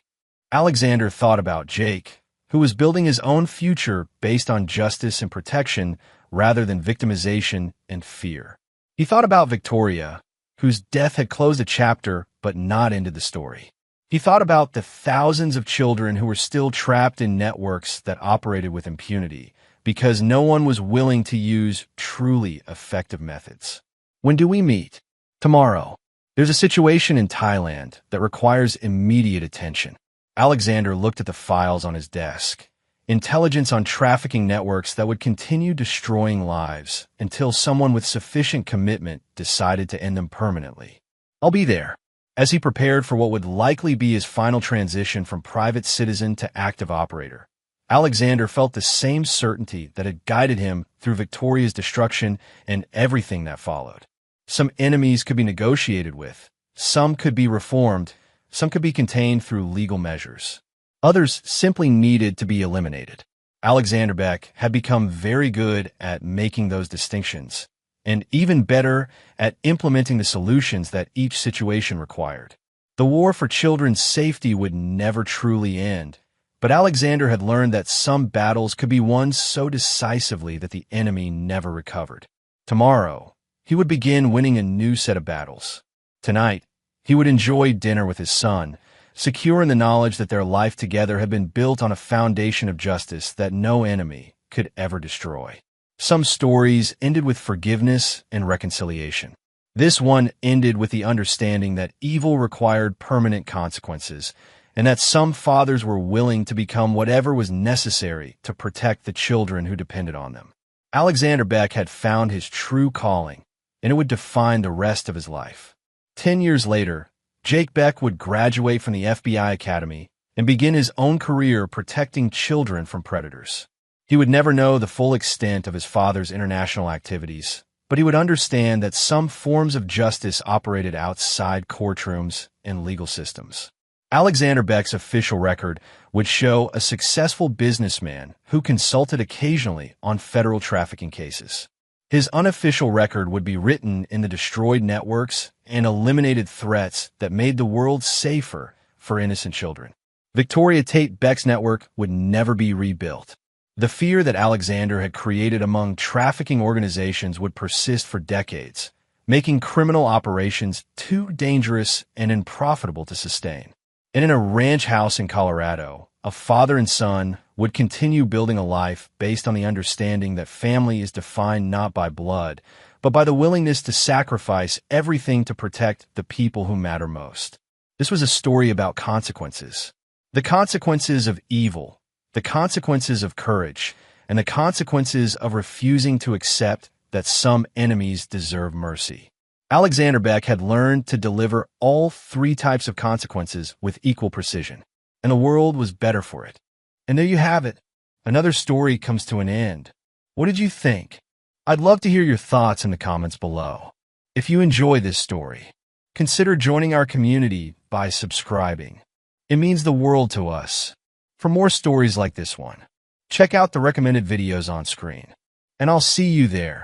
Alexander thought about Jake, who was building his own future based on justice and protection rather than victimization and fear. He thought about Victoria, whose death had closed a chapter but not ended the story. He thought about the thousands of children who were still trapped in networks that operated with impunity, because no one was willing to use truly effective methods. "When do we meet?" "Tomorrow. There's a situation in Thailand that requires immediate attention." Alexander looked at the files on his desk. Intelligence on trafficking networks that would continue destroying lives until someone with sufficient commitment decided to end them permanently. "I'll be there." As he prepared for what would likely be his final transition from private citizen to active operator, Alexander felt the same certainty that had guided him through Victoria's destruction and everything that followed. Some enemies could be negotiated with, some could be reformed, some could be contained through legal measures. Others simply needed to be eliminated. Alexander Beck had become very good at making those distinctions, and even better at implementing the solutions that each situation required. The war for children's safety would never truly end, but Alexander had learned that some battles could be won so decisively that the enemy never recovered. Tomorrow, he would begin winning a new set of battles. Tonight, he would enjoy dinner with his son, secure in the knowledge that their life together had been built on a foundation of justice that no enemy could ever destroy. Some stories ended with forgiveness and reconciliation. This one ended with the understanding that evil required permanent consequences, and that some fathers were willing to become whatever was necessary to protect the children who depended on them. Alexander Beck had found his true calling, and it would define the rest of his life. 10 years later, Jake Beck would graduate from the FBI Academy and begin his own career protecting children from predators. He would never know the full extent of his father's international activities, but he would understand that some forms of justice operated outside courtrooms and legal systems. Alexander Beck's official record would show a successful businessman who consulted occasionally on federal trafficking cases. His unofficial record would be written in the destroyed networks and eliminated threats that made the world safer for innocent children. Victoria Tate Beck's network would never be rebuilt. The fear that Alexander had created among trafficking organizations would persist for decades, making criminal operations too dangerous and unprofitable to sustain. And in a ranch house in Colorado, a father and son would continue building a life based on the understanding that family is defined not by blood, but by the willingness to sacrifice everything to protect the people who matter most. This was a story about consequences. The consequences of evil, the consequences of courage, and the consequences of refusing to accept that some enemies deserve mercy. Alexander Beck had learned to deliver all three types of consequences with equal precision, and the world was better for it. And there you have it. Another story comes to an end. What did you think? I'd love to hear your thoughts in the comments below. If you enjoy this story, consider joining our community by subscribing. It means the world to us. For more stories like this one, check out the recommended videos on screen, and I'll see you there.